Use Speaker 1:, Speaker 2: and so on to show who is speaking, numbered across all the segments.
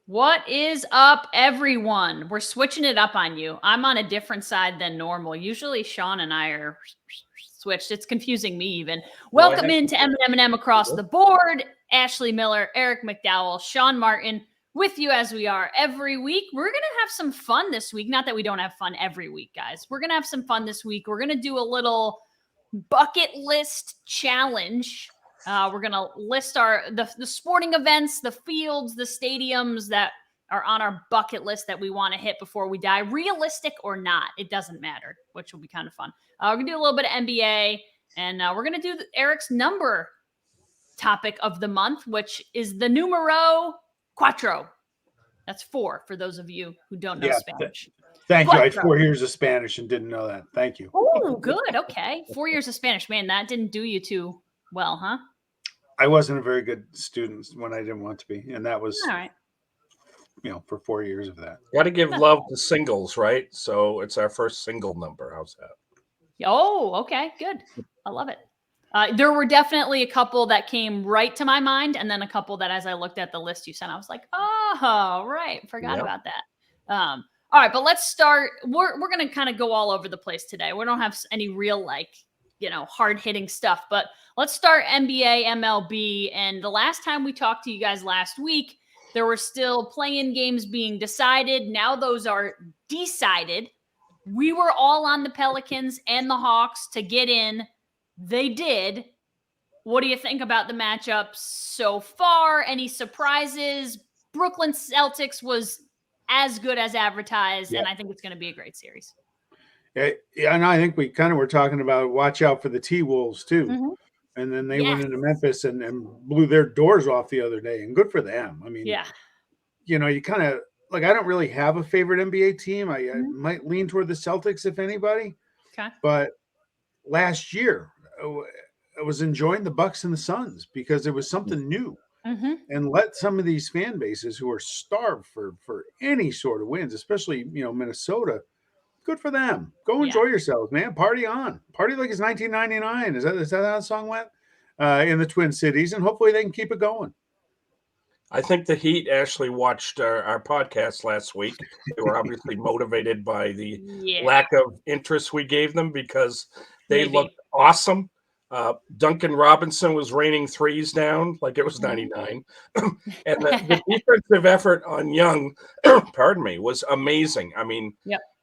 Speaker 1: What is up, everyone? We're switching it up on you. I'm on a different side than normal. Usually Sean and I are switched. It's confusing me even. Welcome into M&M Across the Board. Ashley Miller, Eric McDowell, Sean Martin with you as we are every week. We're going to have some fun this week. Not that we don't have fun every week, guys. We're going to have some fun this week. We're going to do a little bucket list challenge. We're going to list the sporting events, the fields, the stadiums that are on our bucket list that we want to hit before we die. Realistic or not, it doesn't matter, which will be kind of fun. We're going to do a little bit of NBA, and we're going to do Eric's number topic of the month, which is the numero cuatro. That's 4 for those of you who don't know Spanish.
Speaker 2: Thank you. I had 4 years of Spanish and didn't know that. Thank you.
Speaker 1: Oh, good. Okay. 4 years of Spanish. Man, that didn't do you too well, huh?
Speaker 2: I wasn't a very good student when I didn't want to be. And that was,
Speaker 1: all right.
Speaker 2: For 4 years of that.
Speaker 3: Got to give love to singles, right? So it's our first single number. How's that?
Speaker 1: Oh, okay. Good. I love it. There were definitely a couple that came right to my mind. And then a couple that as I looked at the list you sent, I was like, oh, right. Forgot about that. All right. But let's start. We're going to kind of go all over the place today. We don't have any real hard hitting stuff, but let's start NBA, MLB. And the last time we talked to you guys last week, there were still play-in games being decided. Now those are decided. We were all on the Pelicans and the Hawks to get in. They did. What do you think about the matchups so far? Any surprises? Brooklyn Celtics was as good as advertised, and I think it's going to be a great series.
Speaker 2: Yeah, and I think we kind of were talking about watch out for the T-Wolves too.
Speaker 1: Mm-hmm.
Speaker 2: And then they went into Memphis and blew their doors off the other day, and good for them. I mean, you kind of I don't really have a favorite NBA team. I might lean toward the Celtics if anybody.
Speaker 1: Okay.
Speaker 2: But last year I was enjoying the Bucks and the Suns because it was something new.
Speaker 1: Mm-hmm.
Speaker 2: And let some of these fan bases who are starved for any sort of wins, especially Minnesota. Good for them. Go enjoy yourselves, man. Party on. Party like it's 1999. Is that how the song went? In the Twin Cities, and hopefully they can keep it going.
Speaker 3: I think the Heat actually watched our podcast last week. They were obviously motivated by the lack of interest we gave them because they looked awesome. Duncan Robinson was raining threes down like it was 99. And the defensive effort on Young, was amazing. I mean,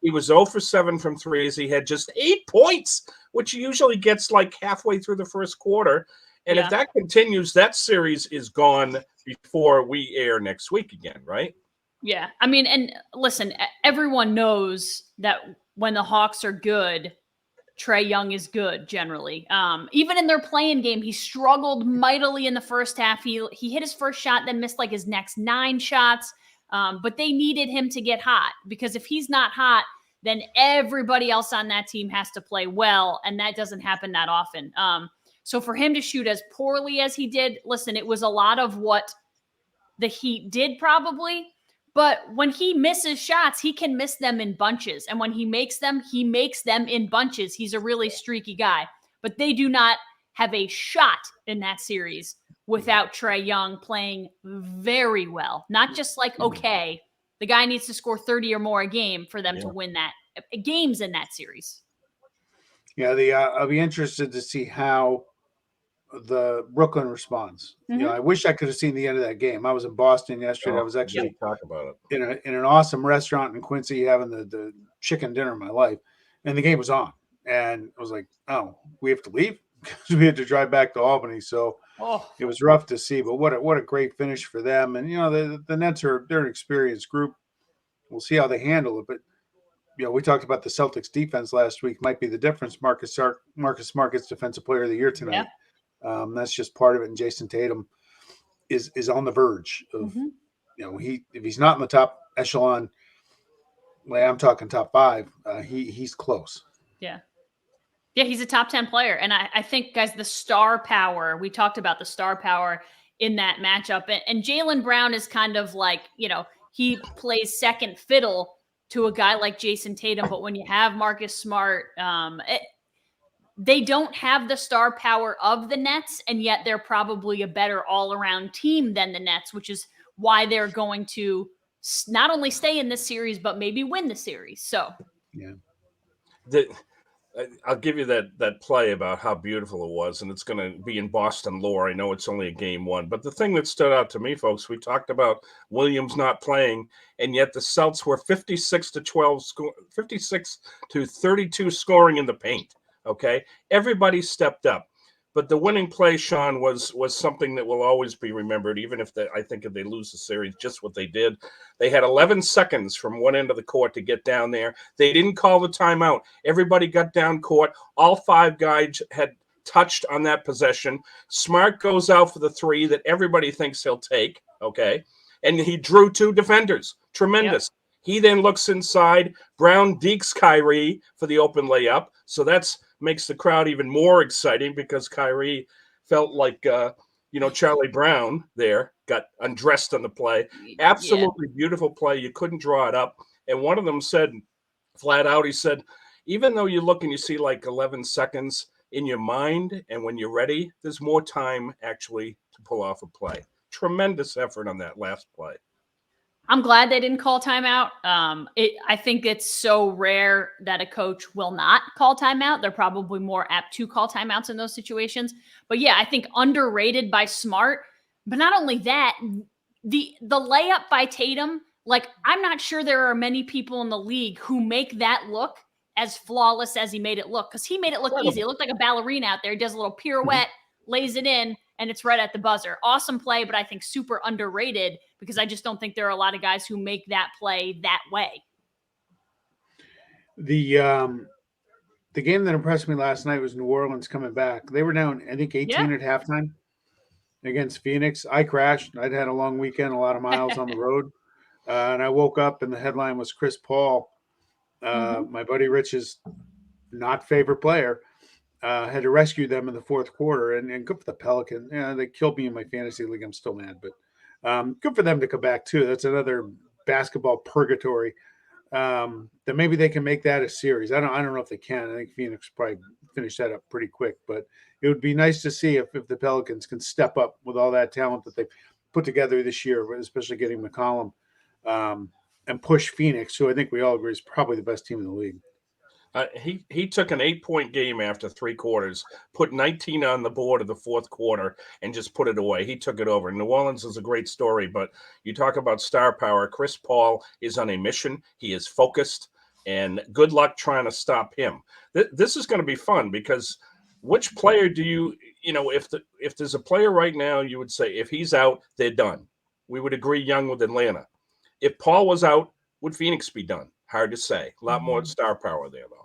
Speaker 3: he was 0 for 7 from threes. He had just 8 points, which he usually gets like halfway through the first quarter. And if that continues, that series is gone before we air next week again, right?
Speaker 1: Yeah. I mean, and listen, everyone knows that when the Hawks are good, Trae Young is good generally. Even in their play-in game, he struggled mightily in the first half. He hit his first shot, then missed like his next 9 shots. But they needed him to get hot because if he's not hot, then everybody else on that team has to play well. And that doesn't happen that often. So for him to shoot as poorly as he did, listen, it was a lot of what the Heat did probably. But when he misses shots, he can miss them in bunches. And when he makes them in bunches. He's a really streaky guy. But they do not have a shot in that series without Trae Young playing very well. Not just okay. The guy needs to score 30 or more a game for them to win games in that series.
Speaker 2: Yeah, I'll be interested to see how the Brooklyn responds.
Speaker 1: Mm-hmm.
Speaker 2: I wish I could have seen the end of that game. I was in Boston yesterday. I was actually
Speaker 3: talk about
Speaker 2: it in an awesome restaurant in Quincy having the chicken dinner of my life, and the game was on, and I was like, oh, we have to leave because we had to drive back to Albany. So it was rough to see, but what a great finish for them. And the Nets they're an experienced group. We'll see how they handle it, but we talked about the Celtics defense last week. Might be the difference. Marcus Smart's Defensive Player of the Year tonight.
Speaker 1: Yeah.
Speaker 2: That's just part of it. And Jason Tatum is on the verge of, if he's not in the top echelon, I'm talking top 5, he's close.
Speaker 1: Yeah. Yeah, he's a top 10 player. And I think, guys, the star power, we talked about the star power in that matchup. And Jaylen Brown is kind of like, he plays second fiddle to a guy like Jason Tatum. But when you have Marcus Smart, they don't have the star power of the Nets, and yet they're probably a better all-around team than the Nets, which is why they're going to not only stay in this series, but maybe win the series. So,
Speaker 2: yeah.
Speaker 3: I'll give you that play about how beautiful it was, and it's going to be in Boston lore. I know it's only a game one, but the thing that stood out to me, folks, we talked about Williams not playing, and yet the Celts were 56 to 32 scoring in the paint. Okay, everybody stepped up. But the winning play, Sean, was something that will always be remembered, even if I think if they lose the series, just what they did. They had 11 seconds from one end of the court to get down there. They didn't call the timeout. Everybody got down court. All 5 guys had touched on that possession. Smart goes out for the 3 that everybody thinks he'll take, okay? And he drew 2 defenders. Tremendous. Yep. He then looks inside. Brown dekes Kyrie for the open layup. So that's makes the crowd even more exciting because Kyrie felt like, Charlie Brown there, got undressed on the play. Absolutely beautiful play. You couldn't draw it up. And one of them said flat out, he said, even though you look and you see like 11 seconds in your mind and when you're ready, there's more time actually to pull off a play. Tremendous effort on that last play.
Speaker 1: I'm glad they didn't call timeout. I think it's so rare that a coach will not call timeout. They're probably more apt to call timeouts in those situations. But yeah, I think underrated by Smart. But not only that, the layup by Tatum, like I'm not sure there are many people in the league who make that look as flawless as he made it look, because he made it look easy. It looked like a ballerina out there. He does a little pirouette, lays it in, and it's right at the buzzer. Awesome play, but I think super underrated because I just don't think there are a lot of guys who make that play that way.
Speaker 2: The game that impressed me last night was New Orleans coming back. They were down, I think, 18 at halftime against Phoenix. I crashed. I'd had a long weekend, a lot of miles on the road. And I woke up and the headline was Chris Paul, my buddy Rich's not favorite player, had to rescue them in the fourth quarter. And good for the Pelicans. Yeah, they killed me in my fantasy league. I'm still mad, but good for them to come back too. That's another basketball purgatory. That maybe they can make that a series. I don't know if they can. I think Phoenix probably finish that up pretty quick, but it would be nice to see if the Pelicans can step up with all that talent that they've put together this year, especially getting McCollum, and push Phoenix, who I think we all agree is probably the best team in the league.
Speaker 3: He took an 8-point game after 3 quarters, put 19 on the board of the fourth quarter, and just put it away. He took it over. New Orleans is a great story, but you talk about star power. Chris Paul is on a mission. He is focused, and good luck trying to stop him. This is going to be fun because which player do you if there's a player right now, you would say if he's out, they're done. We would agree Young with Atlanta. If Paul was out, would Phoenix be done? Hard to say. A lot more star power there, though.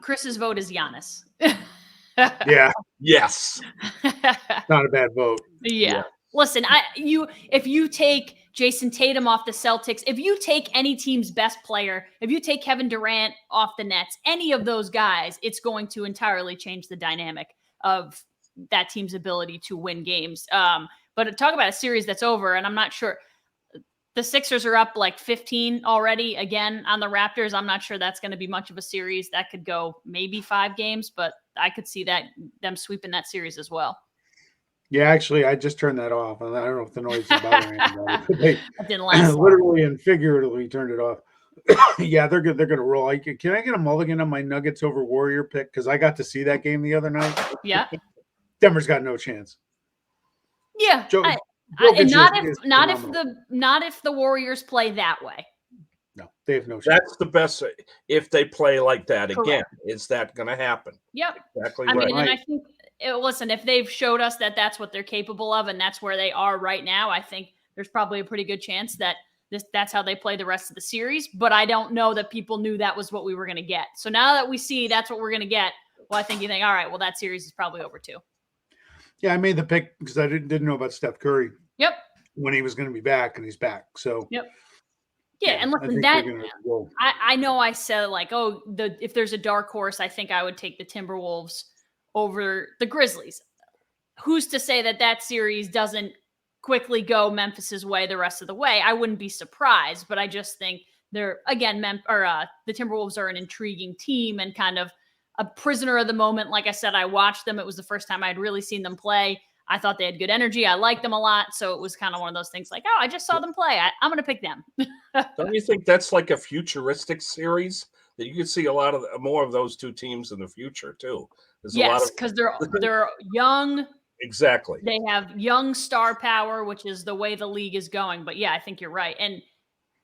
Speaker 1: Chris's vote is Giannis.
Speaker 2: Yeah.
Speaker 3: Yes.
Speaker 2: Not a bad vote.
Speaker 1: Yeah. Listen, if you take Jason Tatum off the Celtics, if you take any team's best player, if you take Kevin Durant off the Nets, any of those guys, it's going to entirely change the dynamic of that team's ability to win games. But talk about a series that's over, and I'm not sure. The Sixers are up like 15 already again on the Raptors. I'm not sure that's going to be much of a series. That could go maybe 5 games, but I could see them sweeping that series as well.
Speaker 2: Yeah, actually, I just turned that off. I don't know if the noise is bothering anybody.
Speaker 1: It didn't last
Speaker 2: literally and figuratively turned it off. Yeah, they're good. They're going to roll. Can I get a mulligan on my Nuggets over Warrior pick? Because I got to see that game the other night.
Speaker 1: Yeah.
Speaker 2: Denver's got no chance.
Speaker 1: Yeah. And not if the Warriors play that way.
Speaker 2: No, they have no chance.
Speaker 3: That's the best if they play like that again. Is that going to happen?
Speaker 1: Yep.
Speaker 3: Exactly.
Speaker 1: I mean, and I think listen, if they've showed us that that's what they're capable of and that's where they are right now, I think there's probably a pretty good chance that that's how they play the rest of the series. But I don't know that people knew that was what we were going to get. So now that we see that's what we're going to get, well, I think you think, all right, well, that series is probably over too.
Speaker 2: Yeah, I made the pick because I didn't know about Steph Curry.
Speaker 1: Yep.
Speaker 2: When he was going to be back, and he's back. So.
Speaker 1: Yep. Yeah, and listen, I know I said like, if there's a dark horse, I think I would take the Timberwolves over the Grizzlies. Who's to say that series doesn't quickly go Memphis's way the rest of the way? I wouldn't be surprised, but I just think they're again, the Timberwolves are an intriguing team and kind of a prisoner of the moment. Like I said, I watched them. It was the first time I'd really seen them play. I thought they had good energy. I liked them a lot. So it was kind of one of those things like, oh, I just saw them play. I'm going to pick them.
Speaker 3: Don't you think that's like a futuristic series that you could see a lot of more of those two teams in the future too?
Speaker 1: Yes, because they're young.
Speaker 3: Exactly.
Speaker 1: They have young star power, which is the way the league is going. But yeah, I think you're right. And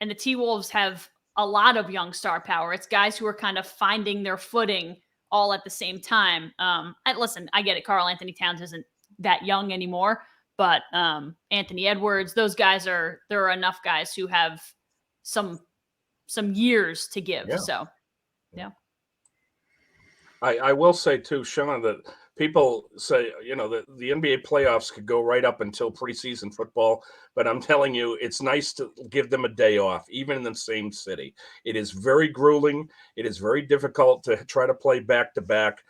Speaker 1: the T-Wolves have a lot of young star power. It's guys who are kind of finding their footing all at the same time. Listen, I get it. Karl Anthony Towns isn't that young anymore, but Anthony Edwards, those guys there are enough guys who have some years to give.
Speaker 3: Yeah.
Speaker 1: So, yeah.
Speaker 3: I will say too, Sean, that people say, the NBA playoffs could go right up until preseason football, but I'm telling you, it's nice to give them a day off, even in the same city. It is very grueling. It is very difficult to try to play back-to-back,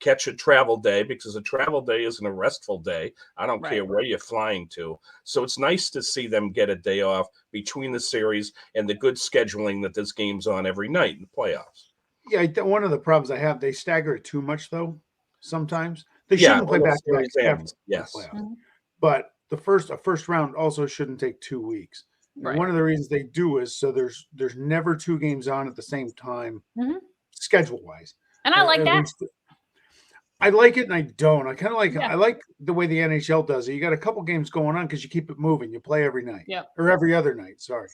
Speaker 3: catch a travel day, because a travel day isn't a restful day. I don't care where you're flying to. So it's nice to see them get a day off between the series and the good scheduling that this game's on every night in the playoffs.
Speaker 2: Yeah, one of the problems I have, they stagger it too much, though. Sometimes they shouldn't play back to back.
Speaker 3: Yes,
Speaker 2: but a first round also shouldn't take 2 weeks. Right. One of the reasons they do is so there's never two games on at the same time, schedule wise.
Speaker 1: And I like that.
Speaker 2: I like it, and I don't. I kind of like it. I like the way the NHL does it. You got a couple games going on because you keep it moving. You play every night, or every other night. Sorry.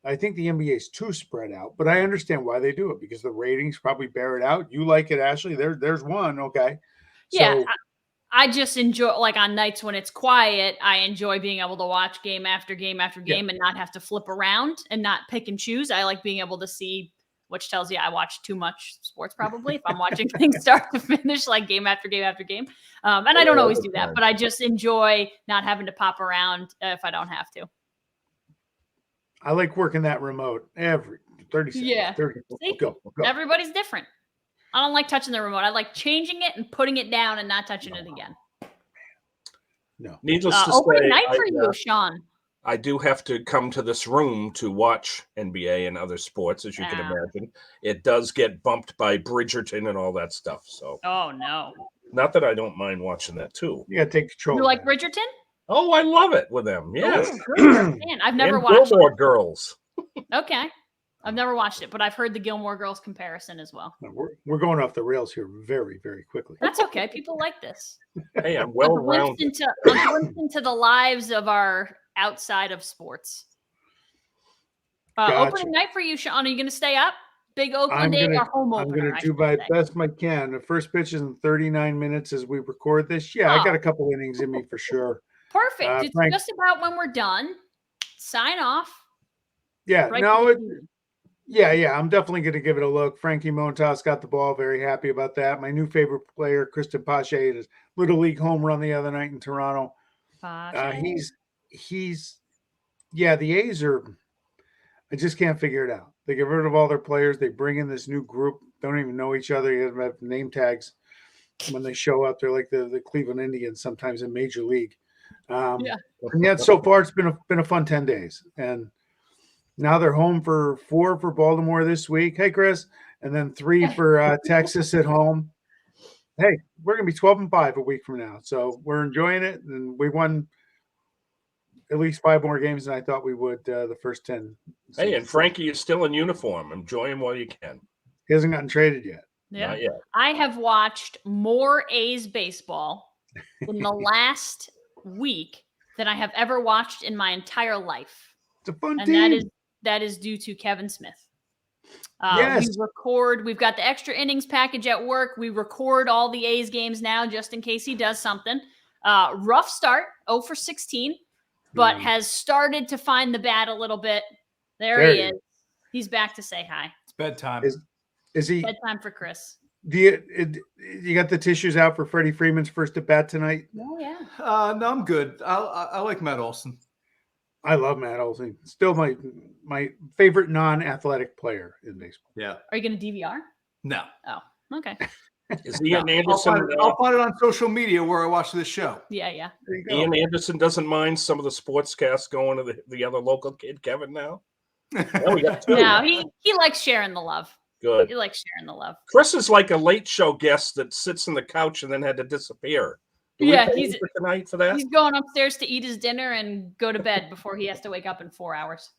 Speaker 2: I think the NBA is too spread out, but I understand why they do it, because the ratings probably bear it out. You like it, Ashley. There's one. Okay.
Speaker 1: Yeah. I just enjoy, like, on nights when it's quiet, I enjoy being able to watch game after game after game and not have to flip around and not pick and choose. I like being able to see, which tells you I watch too much sports probably if I'm watching things start to finish, like game after game after game. And I don't always do that, but I just enjoy not having to pop around if I don't have to.
Speaker 2: I like working that remote every 30 seconds. Yeah. 30.
Speaker 1: See? Go. Everybody's different. I don't like touching the remote. I like changing it and putting it down and not touching it again.
Speaker 3: No. Needless to say,
Speaker 1: opening night for you, Sean.
Speaker 3: I do have to come to this room to watch NBA and other sports, as you can imagine. It does get bumped by Bridgerton and all that stuff. So.
Speaker 1: Oh, no.
Speaker 3: Not that I don't mind watching that, too.
Speaker 2: You got to take control.
Speaker 1: You like Bridgerton?
Speaker 3: Oh, I love it with them. Yes.
Speaker 1: Man, I've never watched
Speaker 3: Gilmore Girls.
Speaker 1: Okay. I've never watched it, but I've heard the Gilmore Girls comparison as well.
Speaker 2: We're going off the rails here very, very quickly.
Speaker 1: That's okay. People like this.
Speaker 3: Hey, I'm well-rounded.
Speaker 1: I'm glimpsing into the lives of our outside of sports. Gotcha. Opening night for you, Sean. Are you going to stay up? Big Oakland day, our home opener.
Speaker 2: I'm going to do my best I can. The first pitch is in 39 minutes as we record this. Yeah, I got a couple innings in me for sure.
Speaker 1: Perfect. It's just about when we're done. Sign off.
Speaker 2: Yeah, I'm definitely going to give it a look. Frankie Montas got the ball. Very happy about that. My new favorite player, Kristen Pache, hit his Little League home run the other night in Toronto. The A's are, I just can't figure it out. They get rid of all their players. They bring in this new group. Don't even know each other. You have name tags. When they show up, they're like the Cleveland Indians sometimes in Major League. And yet so far it's been a fun 10 days. And now they're home for 4 for Baltimore this week. Hey, Chris. And then 3 for Texas at home. Hey, we're going to be 12-5 a week from now. So we're enjoying it. And we won at least 5 more games than I thought we would the first 10.
Speaker 3: Hey, and Frankie is still in uniform. Enjoy him while you can.
Speaker 2: He hasn't gotten traded yet.
Speaker 1: Yeah.
Speaker 3: Not yet.
Speaker 1: I have watched more A's baseball in the last week than I have ever watched in my entire life.
Speaker 2: It's a fun team.
Speaker 1: That is due to Kevin Smith.
Speaker 2: Yes.
Speaker 1: We've got the extra innings package at work. We record all the A's games now just in case he does something. Rough start, 0 for 16, but has started to find the bat a little bit. There he is. He's back to say hi.
Speaker 4: It's bedtime.
Speaker 2: Is he
Speaker 1: bedtime for Chris?
Speaker 2: You got the tissues out for Freddie Freeman's first at bat tonight?
Speaker 1: Oh, yeah.
Speaker 4: No, I'm good. I like Matt Olson.
Speaker 2: I love Matt Olson. Still my favorite non-athletic player in baseball.
Speaker 4: Yeah.
Speaker 1: Are you going to DVR?
Speaker 4: No.
Speaker 1: Oh, okay.
Speaker 3: Is Ian Anderson?
Speaker 4: I'll find it on social media where I watch this show.
Speaker 1: Yeah.
Speaker 3: Ian Anderson doesn't mind some of the sportscasts going to the other local kid, Kevin, now?
Speaker 1: No, we got 2. No, he likes sharing the love.
Speaker 3: Good.
Speaker 1: He likes sharing the love.
Speaker 3: Chris is like a late show guest that sits on the couch and then had to disappear.
Speaker 1: Yeah,
Speaker 3: he's for tonight for that.
Speaker 1: He's going upstairs to eat his dinner and go to bed before he has to wake up in 4 hours.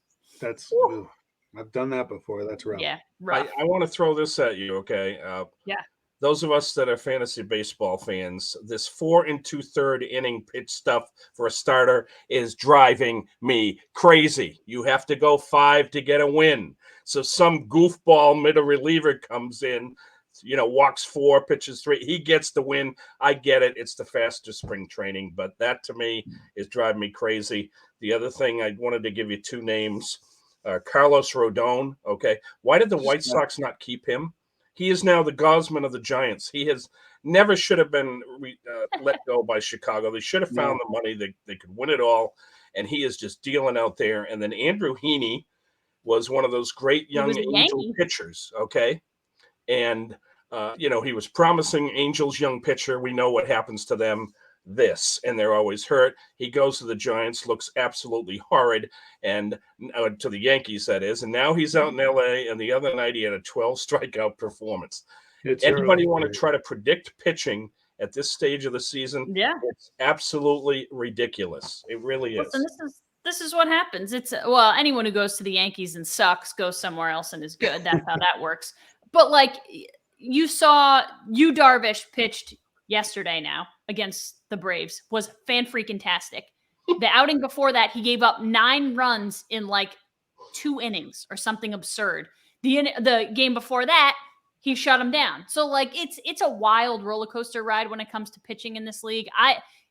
Speaker 2: I've done that before. That's rough.
Speaker 1: Yeah, rough.
Speaker 3: I want to throw this at you, okay?
Speaker 1: Yeah.
Speaker 3: Those of us that are fantasy baseball fans, this 4 2/3 inning pitch stuff for a starter is driving me crazy. You have to go 5 to get a win. So some goofball middle reliever comes in, walks 4, pitches 3. He gets the win. I get it. It's the faster spring training, but that to me is driving me crazy. The other thing, I wanted to give you 2 names. Carlos Rodon, okay. Why did the White Sox not keep him? He is now the Gosman of the Giants. He never should have been let go by Chicago. They should have found the money. They could win it all, and he is just dealing out there. And then Andrew Heaney was one of those great young Angel pitchers, okay? And, he was promising Angels young pitcher. We know what happens to them. And they're always hurt. He goes to the Giants, looks absolutely horrid, and to the Yankees, that is. And now he's out in LA, and the other night he had a 12 strikeout performance. Anybody want to try to predict pitching at this stage of the season?
Speaker 1: Yeah.
Speaker 3: It's absolutely ridiculous. It really is.
Speaker 1: Listen, this is what happens. Anyone who goes to the Yankees and sucks goes somewhere else and is good. That's how that works. But you saw Darvish pitched yesterday now against the Braves was fan-freaking-tastic. The outing before that, he gave up 9 runs in 2 innings or something absurd. The game before that, he shut him down. So it's a wild roller coaster ride when it comes to pitching in this league.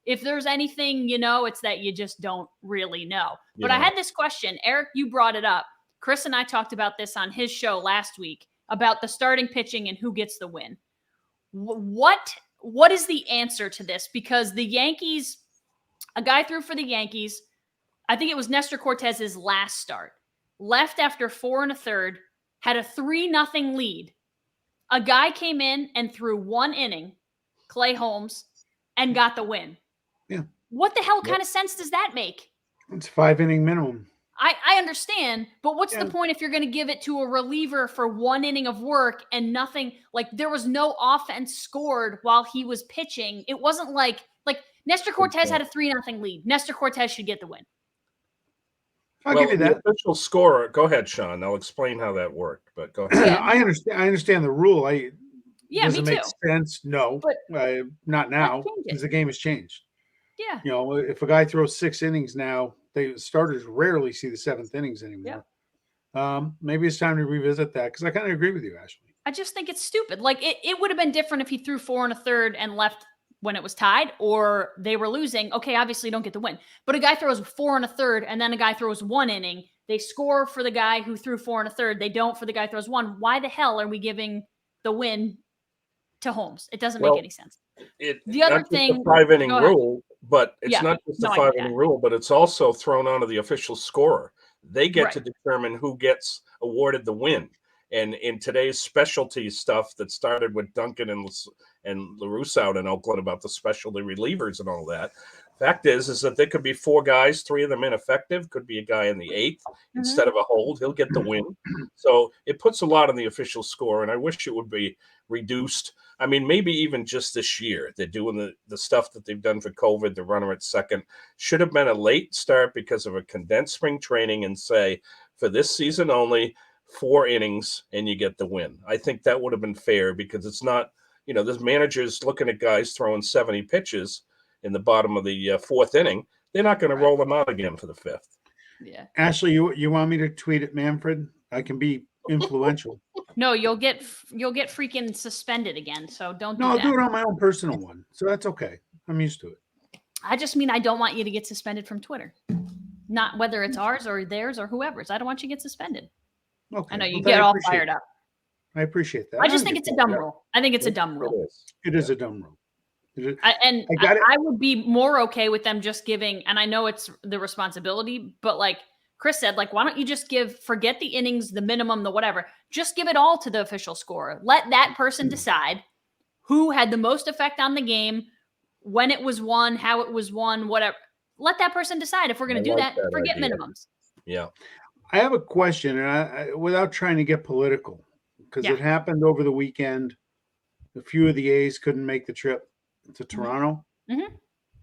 Speaker 1: If there's anything, it's that you just don't really know. But I had this question. Eric, you brought it up. Chris and I talked about this on his show last week about the starting pitching and who gets the win. What is the answer to this? Because the Yankees, a guy threw for the Yankees, I think it was Nestor Cortez's last start, left after 4 1/3, had a 3-0 lead. A guy came in and threw 1 inning, Clay Holmes, and got the win.
Speaker 2: Yeah.
Speaker 1: What the hell kind of sense does that make?
Speaker 2: It's 5 inning minimum.
Speaker 1: I understand, but what's the point if you're going to give it to a reliever for 1 inning of work and nothing? There was no offense scored while he was pitching. It wasn't like Nestor Cortez had a 3-0 lead. Nestor Cortez should get the win.
Speaker 2: I'll give you that.
Speaker 3: The official scorer. Go ahead, Sean. I'll explain how that worked. But go ahead.
Speaker 2: I understand the rule. Does it
Speaker 1: me
Speaker 2: make
Speaker 1: too.
Speaker 2: sense? No, but not now because the game has changed.
Speaker 1: Yeah.
Speaker 2: If a guy throws 6 innings now, starters rarely see the 7th innings anymore. Yeah. Maybe it's time to revisit that because I kind of agree with you, Ashley.
Speaker 1: I just think it's stupid. It would have been different if he threw 4 1/3 and left when it was tied or they were losing. Okay, obviously you don't get the win. But a guy throws 4 1/3 and then a guy throws 1 inning. They score for the guy who threw 4 1/3. They don't for the guy who throws 1. Why the hell are we giving the win to Holmes? It doesn't make any sense. The other thing,
Speaker 3: the 5-inning rule, but it's not just the 5-inning rule, but it's also thrown onto the official scorer. They get to determine who gets awarded the win. And in today's specialty stuff that started with Duncan and LaRusse out in Oakland about the specialty relievers and all that, fact is that there could be 4 guys, 3 of them ineffective, could be a guy in the 8th instead of a hold. He'll get the win. So it puts a lot on the official score, and I wish it would be reduced. I mean, maybe even just this year, they're doing the stuff that they've done for COVID, the runner at second. Should have been a late start because of a condensed spring training and say, for this season only, 4 innings and you get the win. I think that would have been fair because it's not, this manager's looking at guys throwing 70 pitches in the bottom of the 4th inning. They're not going to roll them out again for the 5th.
Speaker 1: Yeah.
Speaker 2: Ashley, you want me to tweet at Manfred? I can be influential.
Speaker 1: No, you'll get freaking suspended again. So don't do that.
Speaker 2: No, I'll do it on my own personal one. So that's okay. I'm used to it.
Speaker 1: I just mean I don't want you to get suspended from Twitter. Not whether it's ours or theirs or whoever's. I don't want you to get suspended.
Speaker 2: Okay.
Speaker 1: I know you get all fired up.
Speaker 2: I appreciate that.
Speaker 1: I just think it's a dumb rule. I think it's a dumb rule.
Speaker 2: It is a dumb rule.
Speaker 1: I would be more okay with them just giving, and I know it's the responsibility, but Chris said, why don't you just forget the innings, the minimum, the whatever, just give it all to the official scorer. Let that person decide who had the most effect on the game, when it was won, how it was won, whatever. Let that person decide. If we're going to do that, forget minimums.
Speaker 3: Yeah.
Speaker 2: I have a question, and I without trying to get political, because it happened over the weekend. A few of the A's couldn't make the trip to Toronto.
Speaker 1: Mm-hmm.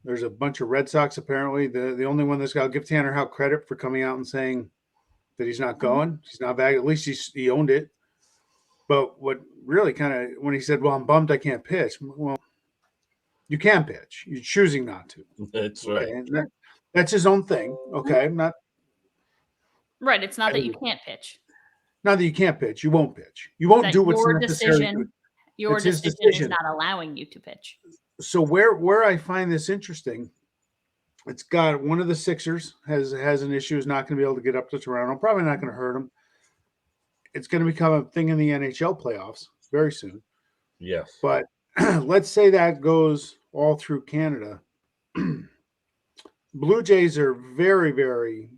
Speaker 2: There's a bunch of Red Sox, apparently. The only one that's got to give Tanner Houck credit for coming out and saying that he's not going. He's not back. At least he owned it. But what really kind of, when he said, well, I'm bummed I can't pitch. Well, you can pitch. You're choosing not to.
Speaker 3: That's right.
Speaker 2: And that's his own thing. Okay. Not
Speaker 1: right. It's not that you can't pitch.
Speaker 2: Not that you can't pitch. You won't pitch. You won't do what's necessary.
Speaker 1: Your decision is not allowing you to pitch.
Speaker 2: So where I find this interesting, it's got one of the Sixers has an issue, is not going to be able to get up to Toronto. Probably not going to hurt him. It's going to become a thing in the NHL playoffs very soon.
Speaker 3: Yes.
Speaker 2: But let's say that goes all through Canada. Blue Jays are very, very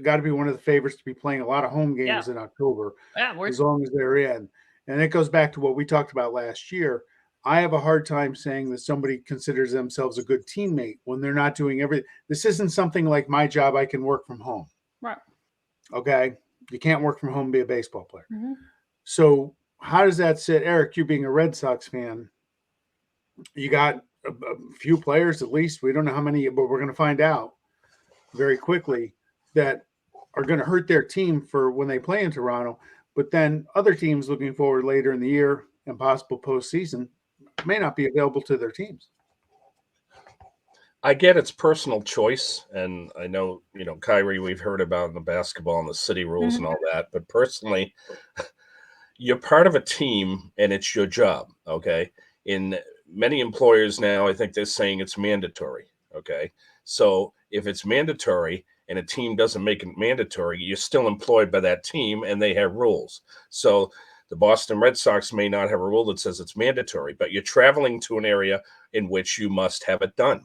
Speaker 2: got to be one of the favorites to be playing a lot of home games in October, as long as they're in. And it goes back to what we talked about last year. I have a hard time saying that somebody considers themselves a good teammate when they're not doing everything. This isn't something like my job. I can work from home.
Speaker 1: Right.
Speaker 2: Okay. You can't work from home and be a baseball player.
Speaker 1: Mm-hmm.
Speaker 2: So how does that sit? Eric, you being a Red Sox fan, you got a few players, at least. We don't know how many, but we're going to find out very quickly, that are going to hurt their team for when they play in Toronto. But then other teams looking forward later in the year and possible postseason may not be available to their teams.
Speaker 3: I get it's personal choice, and I know, Kyrie, we've heard about in the basketball and the city rules and all that, but personally, you're part of a team and it's your job, okay? In many employers now, I think they're saying it's mandatory, okay? So if it's mandatory and a team doesn't make it mandatory, you're still employed by that team and they have rules. So the Boston Red Sox may not have a rule that says it's mandatory, but you're traveling to an area in which you must have it done.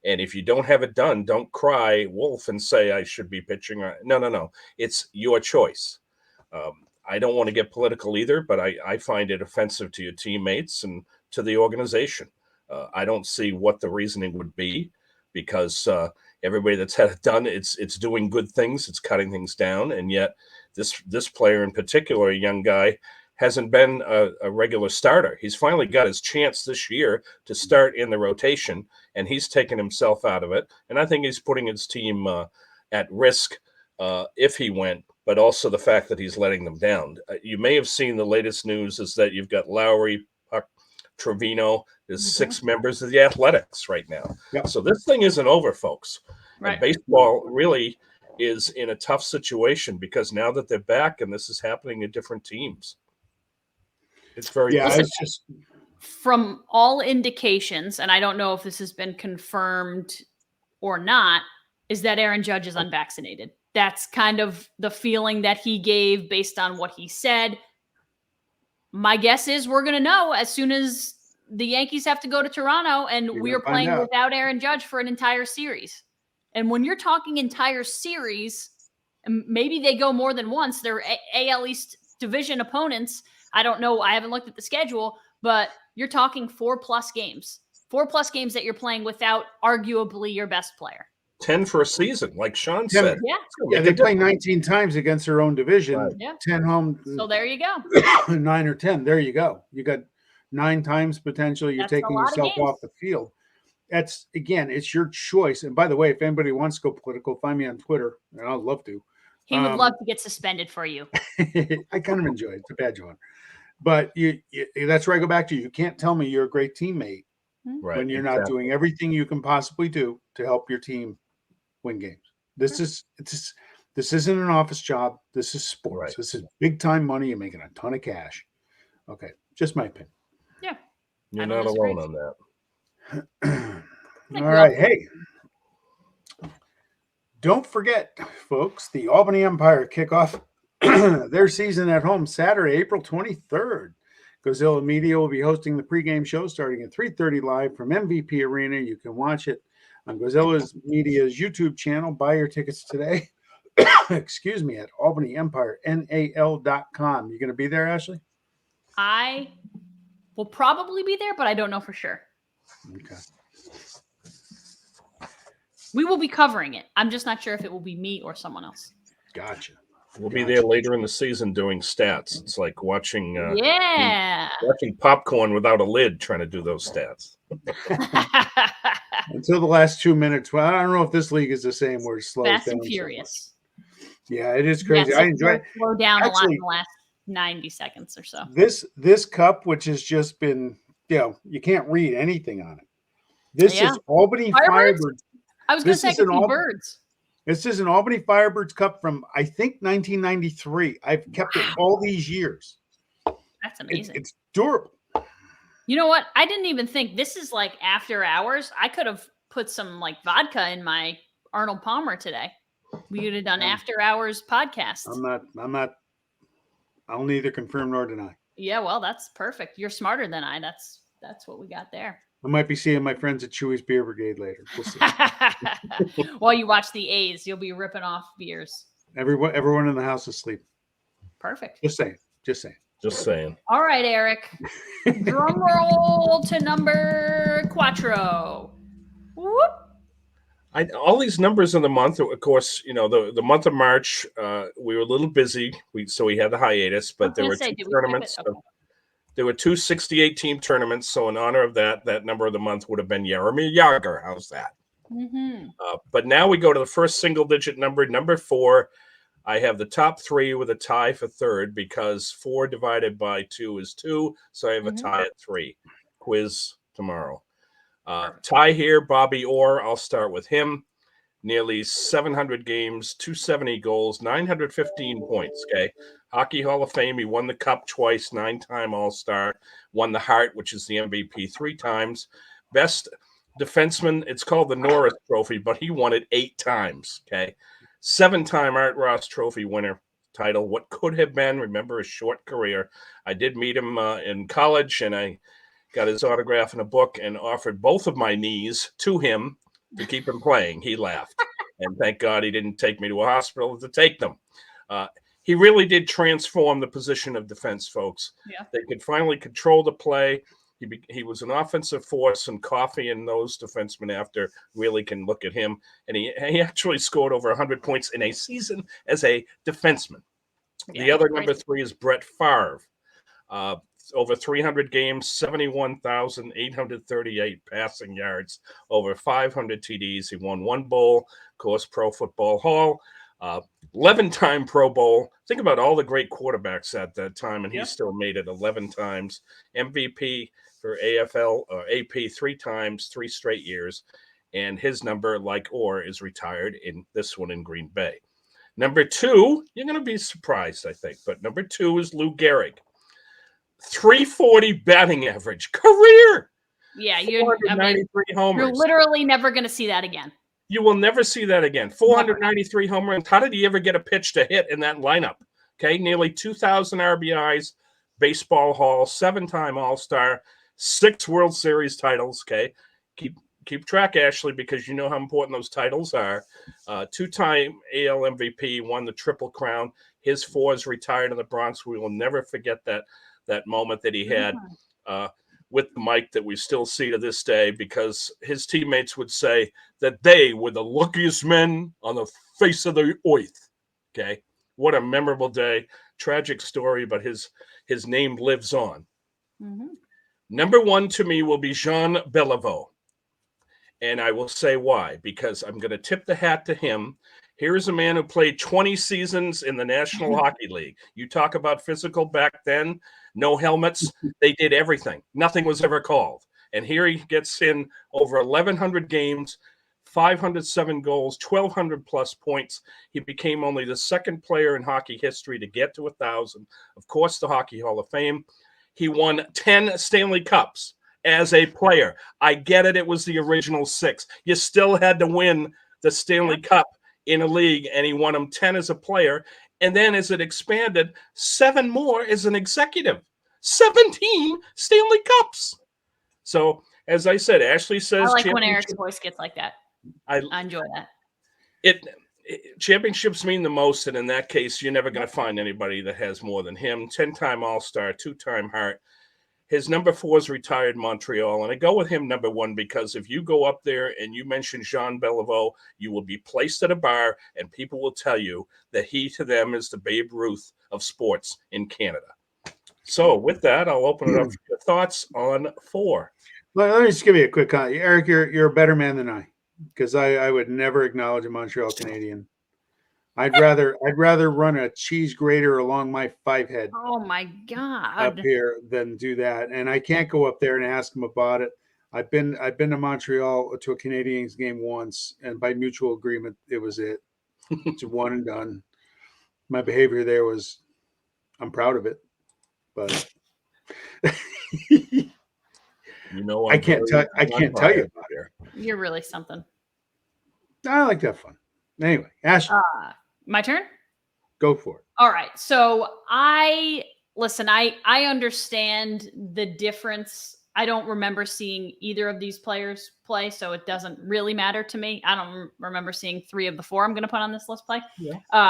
Speaker 3: And if you don't have it done, don't cry wolf and say, I should be pitching. No. It's your choice. I don't want to get political either, but I find it offensive to your teammates and to the organization. I don't see what the reasoning would be, because everybody that's had it done, it's doing good things, it's cutting things down, and yet this player in particular, a young guy, hasn't been a regular starter. He's finally got his chance this year to start in the rotation, and he's taken himself out of it. And I think he's putting his team at risk if he went, but also the fact that he's letting them down. You may have seen the latest news is that you've got Lowry, Puck, Trevino. There's 6 members of the Athletics right now.
Speaker 2: Yep.
Speaker 3: So this thing isn't over, folks.
Speaker 1: Right.
Speaker 3: And baseball really is in a tough situation, because now that they're back and this is happening at different teams. It's very
Speaker 2: it's just
Speaker 1: from all indications, and I don't know if this has been confirmed or not, is that Aaron Judge is unvaccinated. That's kind of the feeling that he gave based on what he said. My guess is we're going to know as soon as the Yankees have to go to Toronto, and we are playing without Aaron Judge for an entire series. And when you're talking entire series, and maybe they go more than once, they're AL East division opponents. I don't know. I haven't looked at the schedule, but you're talking 4+ games. 4+ games that you're playing without arguably your best player.
Speaker 3: 10 for a season, like Sean said.
Speaker 2: Yeah, they play 19 times against their own division. Right.
Speaker 1: Yeah.
Speaker 2: 10 home.
Speaker 1: So there you go.
Speaker 2: 9 or 10. There you go. You got 9 times potentially. You're taking yourself off the field. That's, again, it's your choice. And by the way, if anybody wants to go political, find me on Twitter, and I'd love to.
Speaker 1: He would love to get suspended for you.
Speaker 2: I kind of enjoy it. It's a badge on. But that's where I go back to. You can't tell me you're a great teammate when you're not doing everything you can possibly do to help your team win games. This isn't an office job. This is sports. Right. This is big time money. You're making a ton of cash. Okay, just my opinion.
Speaker 1: Yeah,
Speaker 3: you're not alone on that.
Speaker 2: All right, hey. Don't forget, folks, the Albany Empire kickoff their season at home Saturday, April 23rd. Gozilla Media will be hosting the pregame show starting at 3:30 live from MVP Arena. You can watch it on Gozilla's Media's YouTube channel. Buy your tickets today. Excuse me, at AlbanyEmpireNAL.com. You going to be there, Ashley?
Speaker 1: I will probably be there, but I don't know for sure.
Speaker 2: Okay.
Speaker 1: We will be covering it. I'm just not sure if it will be me or someone else.
Speaker 2: Gotcha.
Speaker 3: We'll be there later in the season doing stats. It's like watching watching popcorn without a lid, trying to do those stats.
Speaker 2: until the last 2 minutes. Well, I don't know if this league is the same where it slows
Speaker 1: Fast
Speaker 2: down.
Speaker 1: and Furious.
Speaker 2: Yeah, it is crazy.
Speaker 1: Yes,
Speaker 2: I enjoy it.
Speaker 1: Slow down
Speaker 2: Actually,
Speaker 1: a lot in the last 90 seconds or so.
Speaker 2: This cup, which has just been, you can't read anything on it. This is Albany Firebirds.
Speaker 1: I was going to say birds.
Speaker 2: This is an Albany Firebirds Cup from, I think, 1993. I've kept it all these years.
Speaker 1: That's amazing.
Speaker 2: It's durable.
Speaker 1: You know what? I didn't even think this is like after hours. I could have put some like vodka in my Arnold Palmer today. We would have done after hours podcast.
Speaker 2: I'm not. I'll neither confirm nor deny.
Speaker 1: Yeah, well, that's perfect. You're smarter than I. That's what we got there.
Speaker 2: I might be seeing my friends at Chewy's Beer Brigade later. We'll see.
Speaker 1: While you watch the A's, you'll be ripping off beers.
Speaker 2: Everyone in the house is asleep.
Speaker 1: Perfect.
Speaker 2: Just saying.
Speaker 3: Just saying.
Speaker 1: All right, Eric. Drum roll to number quattro. Whoop.
Speaker 3: All these numbers in the month, of course, the month of March, we were a little busy, so we had the hiatus, but there were two tournaments. Okay. There were two 68-team tournaments, so in honor of that number of the month would have been Jaromir Jagr. How's that?
Speaker 1: Mm-hmm.
Speaker 3: But now we go to the first single-digit number 4. I have the top 3 with a tie for third because 4 divided by 2 is 2, so I have a tie at 3. Quiz tomorrow. Tie here, Bobby Orr. I'll start with him. Nearly 700 games, 270 goals, 915 points. Okay, Hockey Hall of Fame. He won the Cup twice, 9-time All-Star. Won the Hart, which is the MVP, 3 times. Best defenseman. It's called the Norris Trophy, but he won it 8 times. Okay, 7-time Art Ross Trophy winner title. What could have been? Remember his short career. I did meet him in college, and I got his autograph in a book and offered both of my knees to him to keep him playing. He laughed. And thank God he didn't take me to a hospital to take them. He really did transform the position of defense, folks.
Speaker 1: Yeah.
Speaker 3: They could finally control the play. He was an offensive force, and Coffey and those defensemen after really can look at him. And he actually scored over 100 points in a season as a defenseman. Yeah, the other number 3 is Brett Favre. Over 300 games, 71,838 passing yards, over 500 TDs. He won 1 bowl, of course, Pro Football Hall, 11-time Pro Bowl. Think about all the great quarterbacks at that time, and he still made it 11 times. MVP for AFL or AP 3 times, 3 straight years. And his number, like Orr, is retired in this one in Green Bay. Number 2, you're going to be surprised, I think, but number 2 is Lou Gehrig. 340 batting average career.
Speaker 1: Yeah,
Speaker 3: homers.
Speaker 1: You're literally never going to see that again.
Speaker 3: You will never see that again. 493 home runs. How did he ever get a pitch to hit in that lineup? Okay, nearly 2,000 RBIs, baseball hall, 7-time All-Star, 6 World Series titles. Okay, keep track, Ashley, because you know how important those titles are. 2-time AL MVP, won the Triple Crown. His 4 is retired in the Bronx. We will never forget that moment that he had with the mic that we still see to this day, because his teammates would say that they were the luckiest men on the face of the earth. Okay, what a memorable day. Tragic story, but his name lives on. Mm-hmm. Number 1 to me will be Jean Beliveau. And I will say why, because I'm going to tip the hat to him. Here is a man who played 20 seasons in the National Hockey League. You talk about physical back then, no helmets. They did everything. Nothing was ever called. And here he gets in over 1,100 games, 507 goals, 1,200 plus points. He became only the 2nd player in hockey history to get to 1,000. Of course, the Hockey Hall of Fame. He won 10 Stanley Cups as a player. I get it. It was the original 6. You still had to win the Stanley Cup in a league, and he won them 10 as a player. And then as it expanded, 7 more as an executive. 17 Stanley Cups. So, as I said, Ashley says...
Speaker 1: I like when Eric's voice gets like that. I enjoy that.
Speaker 3: Championships mean the most, and in that case, you're never going to find anybody that has more than him. 10-time All-Star, 2-time Hart. His number 4 is retired Montreal, and I go with him number 1 because if you go up there and you mention Jean Beliveau, you will be placed at a bar, and people will tell you that he to them is the Babe Ruth of sports in Canada. So with that, I'll open it up for your thoughts on 4.
Speaker 2: Let me just give you a quick comment. Eric, you're a better man than I, because I would never acknowledge a Montreal Canadian. I'd rather run a cheese grater along my 5 head
Speaker 1: Oh my God.
Speaker 2: up here than do that. And I can't go up there and ask them about it. I've been to Montreal to a Canadiens game once, and by mutual agreement, it was it. It's one and done. My behavior there was, I'm proud of it, but I can't tell you about it.
Speaker 1: You're really something.
Speaker 2: I like to have fun. Anyway, Ashley,
Speaker 1: my turn.
Speaker 2: Go for it.
Speaker 1: All right. So I understand the difference. I don't remember seeing either of these players play, so it doesn't really matter to me. I don't remember seeing 3 of the 4 I'm going to put on this list play. Yeah.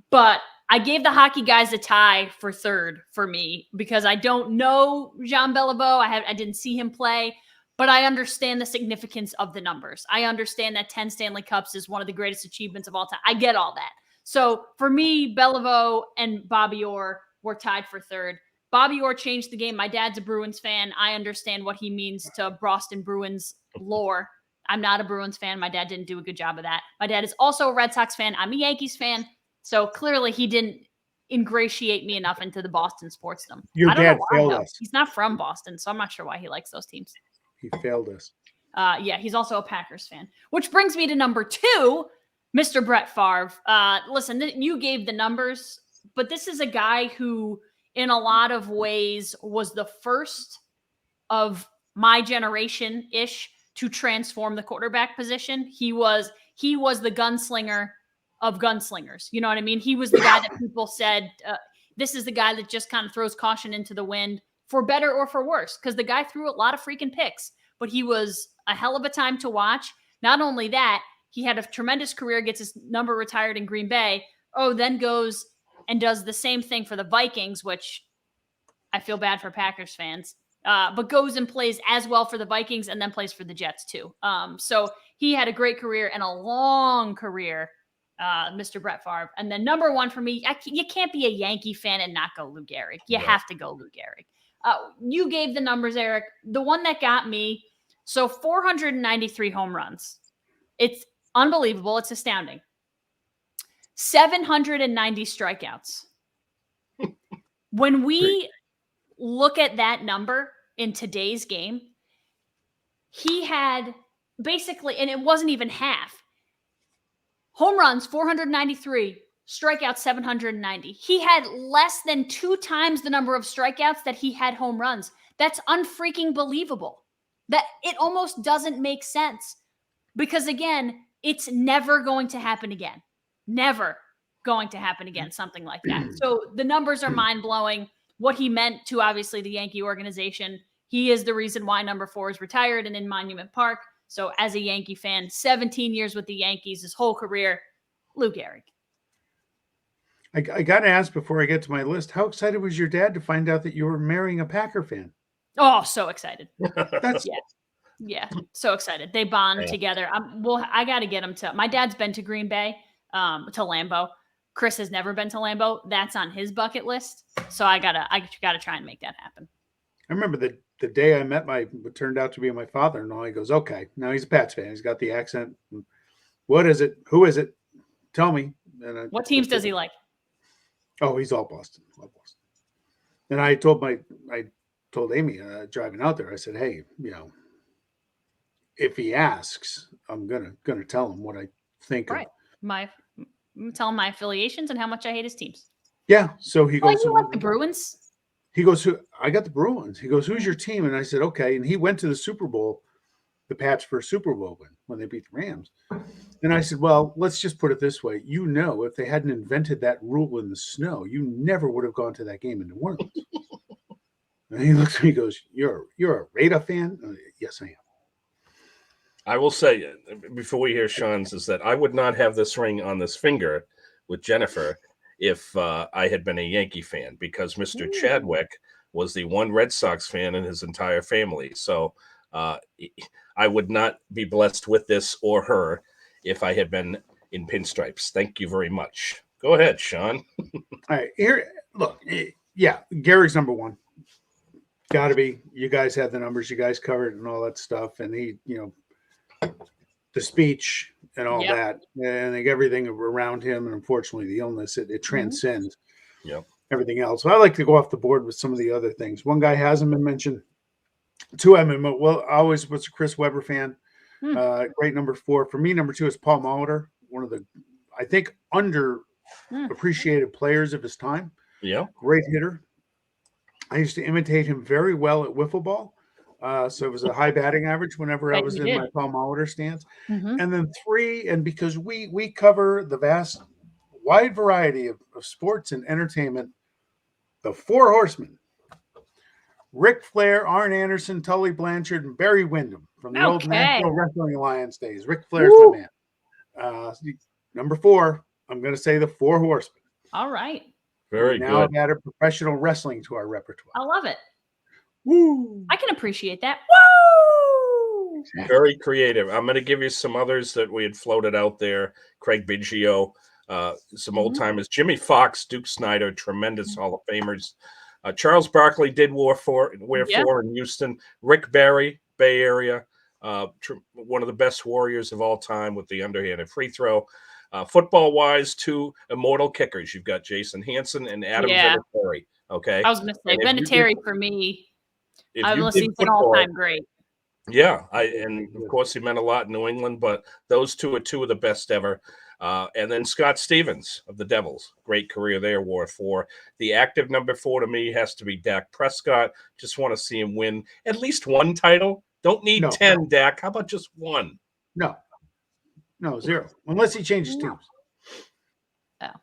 Speaker 1: But I gave the hockey guys a tie for 3rd for me because I don't know Jean Beliveau. I didn't see him play, but I understand the significance of the numbers. I understand that 10 Stanley Cups is one of the greatest achievements of all time. I get all that. So for me, Beliveau and Bobby Orr were tied for 3rd. Bobby Orr changed the game. My dad's a Bruins fan. I understand what he means to Boston Bruins lore. I'm not a Bruins fan. My dad didn't do a good job of that. My dad is also a Red Sox fan. I'm a Yankees fan. So clearly he didn't ingratiate me enough into the Boston sportsdom.
Speaker 2: Your dad failed us.
Speaker 1: He's not from Boston, so I'm not sure why he likes those teams.
Speaker 2: He failed us.
Speaker 1: Yeah, he's also a Packers fan. Which brings me to number 2, Mr. Brett Favre. Listen, you gave the numbers, but this is a guy who, in a lot of ways, was the first of my generation-ish to transform the quarterback position. He was the gunslinger of gunslingers. You know what I mean? He was the guy that people said, this is the guy that just kind of throws caution into the wind, for better or for worse, because the guy threw a lot of freaking picks, but he was a hell of a time to watch. Not only that, he had a tremendous career, gets his number retired in Green Bay. Then goes and does the same thing for the Vikings, which I feel bad for Packers fans, but goes and plays as well for the Vikings and then plays for the Jets too. So he had a great career and a long career, Mr. Brett Favre. And then number 1 for me, you can't be a Yankee fan and not go Lou Gehrig. You have to go Lou Gehrig. You gave the numbers, Eric. The one that got me, so 493 home runs. It's unbelievable. It's astounding. 790 strikeouts. When we look at that number in today's game, he had basically, and it wasn't even half. Home runs, 493. Strikeouts, 790. He had less than 2 times the number of strikeouts that he had home runs. That's unfreaking believable. That it almost doesn't make sense. Because again, it's never going to happen again. Never going to happen again, something like that. So the numbers are mind-blowing. What he meant to, obviously, the Yankee organization. He is the reason why number 4 is retired and in Monument Park. So as a Yankee fan, 17 years with the Yankees, his whole career, Lou Gehrig.
Speaker 2: I got to ask before I get to my list, how excited was your dad to find out that you were marrying a Packer fan?
Speaker 1: Oh, so excited.
Speaker 2: That's
Speaker 1: Yeah, so excited. They bond together. I got to get him to. My dad's been to Green Bay, to Lambeau. Chris has never been to Lambeau. That's on his bucket list. So I gotta try and make that happen.
Speaker 2: I remember the day I met what turned out to be my father-in-law. He goes, "Okay, now he's a Pats fan. He's got the accent. What is it? Who is it? Tell me." And
Speaker 1: what teams does he like?
Speaker 2: Oh, he's all Boston. And I told Amy driving out there, I said, "Hey, if he asks, I'm gonna tell him what I think."
Speaker 1: Right. Tell him my affiliations and how much I hate his teams.
Speaker 2: Yeah. So he goes,
Speaker 1: "You like the Bruins?"
Speaker 2: He goes, "I got the Bruins." He goes, "Who's your team?" And I said, "Okay." And he went to the Super Bowl, the Pats' first Super Bowl win when they beat the Rams. And I said, "Well, let's just put it this way. If they hadn't invented that rule in the snow, you never would have gone to that game in New Orleans." And he looks at me and goes, You're a Raider fan?" Yes, I am.
Speaker 3: I will say, before we hear Sean's, is that I would not have this ring on this finger with Jennifer if I had been a Yankee fan, because Mr. Chadwick was the one Red Sox fan in his entire family. So I would not be blessed with this or her if I had been in pinstripes. Thank you very much. Go ahead, Sean.
Speaker 2: All right, here, look, yeah, Gehrig's number 1. Got to be. You guys had the numbers. You guys covered and all that stuff. And he, the speech and all that. And I think everything around him, and unfortunately the illness, it transcends everything else. So I like to go off the board with some of the other things. One guy hasn't been mentioned. Two I've been, well, I always was a Chris Webber fan. Great number 4. For me, number 2 is Paul Molitor, one of the, I think, underappreciated players of his time.
Speaker 3: Yeah.
Speaker 2: Great hitter. I used to imitate him very well at wiffle ball. So it was a high batting average whenever I was in my Paul Molitor stance. And then 3, and because we cover the wide variety of sports and entertainment, the 4 horsemen, Ric Flair, Arn Anderson, Tully Blanchard, and Barry Windham from the old National Wrestling Alliance days. Ric Flair's my man. Number 4, I'm going to say the 4 horsemen.
Speaker 1: All right.
Speaker 3: Very
Speaker 2: now
Speaker 3: good.
Speaker 2: Now added professional wrestling to our repertoire.
Speaker 1: I love it.
Speaker 2: Woo!
Speaker 1: I can appreciate that. Woo!
Speaker 3: Very creative. I'm going to give you some others that we had floated out there. Craig Biggio, some old timers. Jimmy Fox, Duke Snyder, tremendous Hall of Famers. Charles Barkley did wear 4 in Houston. Rick Barry, Bay Area, one of the best warriors of all time with the underhanded free throw. Football-wise, 2 immortal kickers. You've got Jason Hansen and Adam Vinatieri. Okay,
Speaker 1: I was going to say Vinatieri for me. I've listened to an all-time great.
Speaker 3: Yeah, and of course he meant a lot in New England, but those 2 are 2 of the best ever. And then Scott Stevens of the Devils, great career there, wore 4. The active number 4 to me has to be Dak Prescott. Just want to see him win at least 1 title. Don't need 10, Dak. How about just 1?
Speaker 2: No, 0. Unless he changes teams.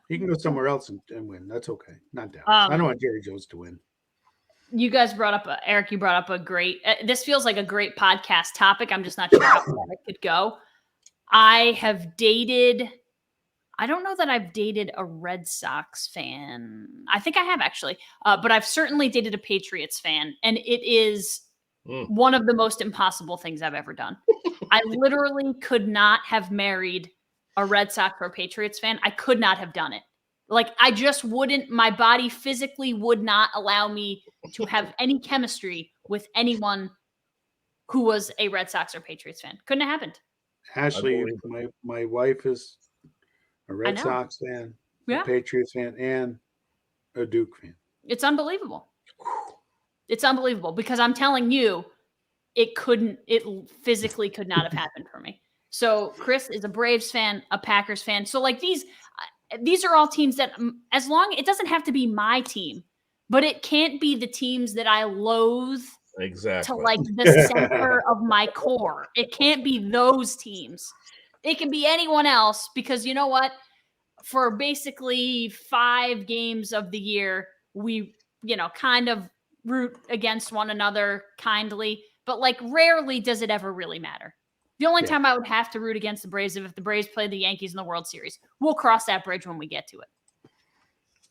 Speaker 2: He can go somewhere else and win. That's okay. Not Dallas. I don't want Jerry Jones to win.
Speaker 1: You guys brought up, Eric, you brought up a great, this feels like a great podcast topic. I'm just not sure how far it could go. I don't know that I've dated a Red Sox fan. I think I have actually, but I've certainly dated a Patriots fan, and it is one of the most impossible things I've ever done. I literally could not have married a Red Sox or Patriots fan. I could not have done it. Like, I just wouldn't, my body physically would not allow me to have any chemistry with anyone who was a Red Sox or Patriots fan. Couldn't have happened.
Speaker 2: Ashley, my wife is a Red Sox fan, a Patriots fan, and a Duke fan.
Speaker 1: It's unbelievable. It's unbelievable because I'm telling you, it physically could not have happened for me. So Chris is a Braves fan, a Packers fan. So like these are all teams that it doesn't have to be my team, but it can't be the teams that I loathe to like the center of my core. It can't be those teams. It can be anyone else because you know what? For basically 5 games of the year, we, kind of root against one another kindly, but like rarely does it ever really matter. The only time I would have to root against the Braves is if the Braves play the Yankees in the World Series. We'll cross that bridge when we get to it.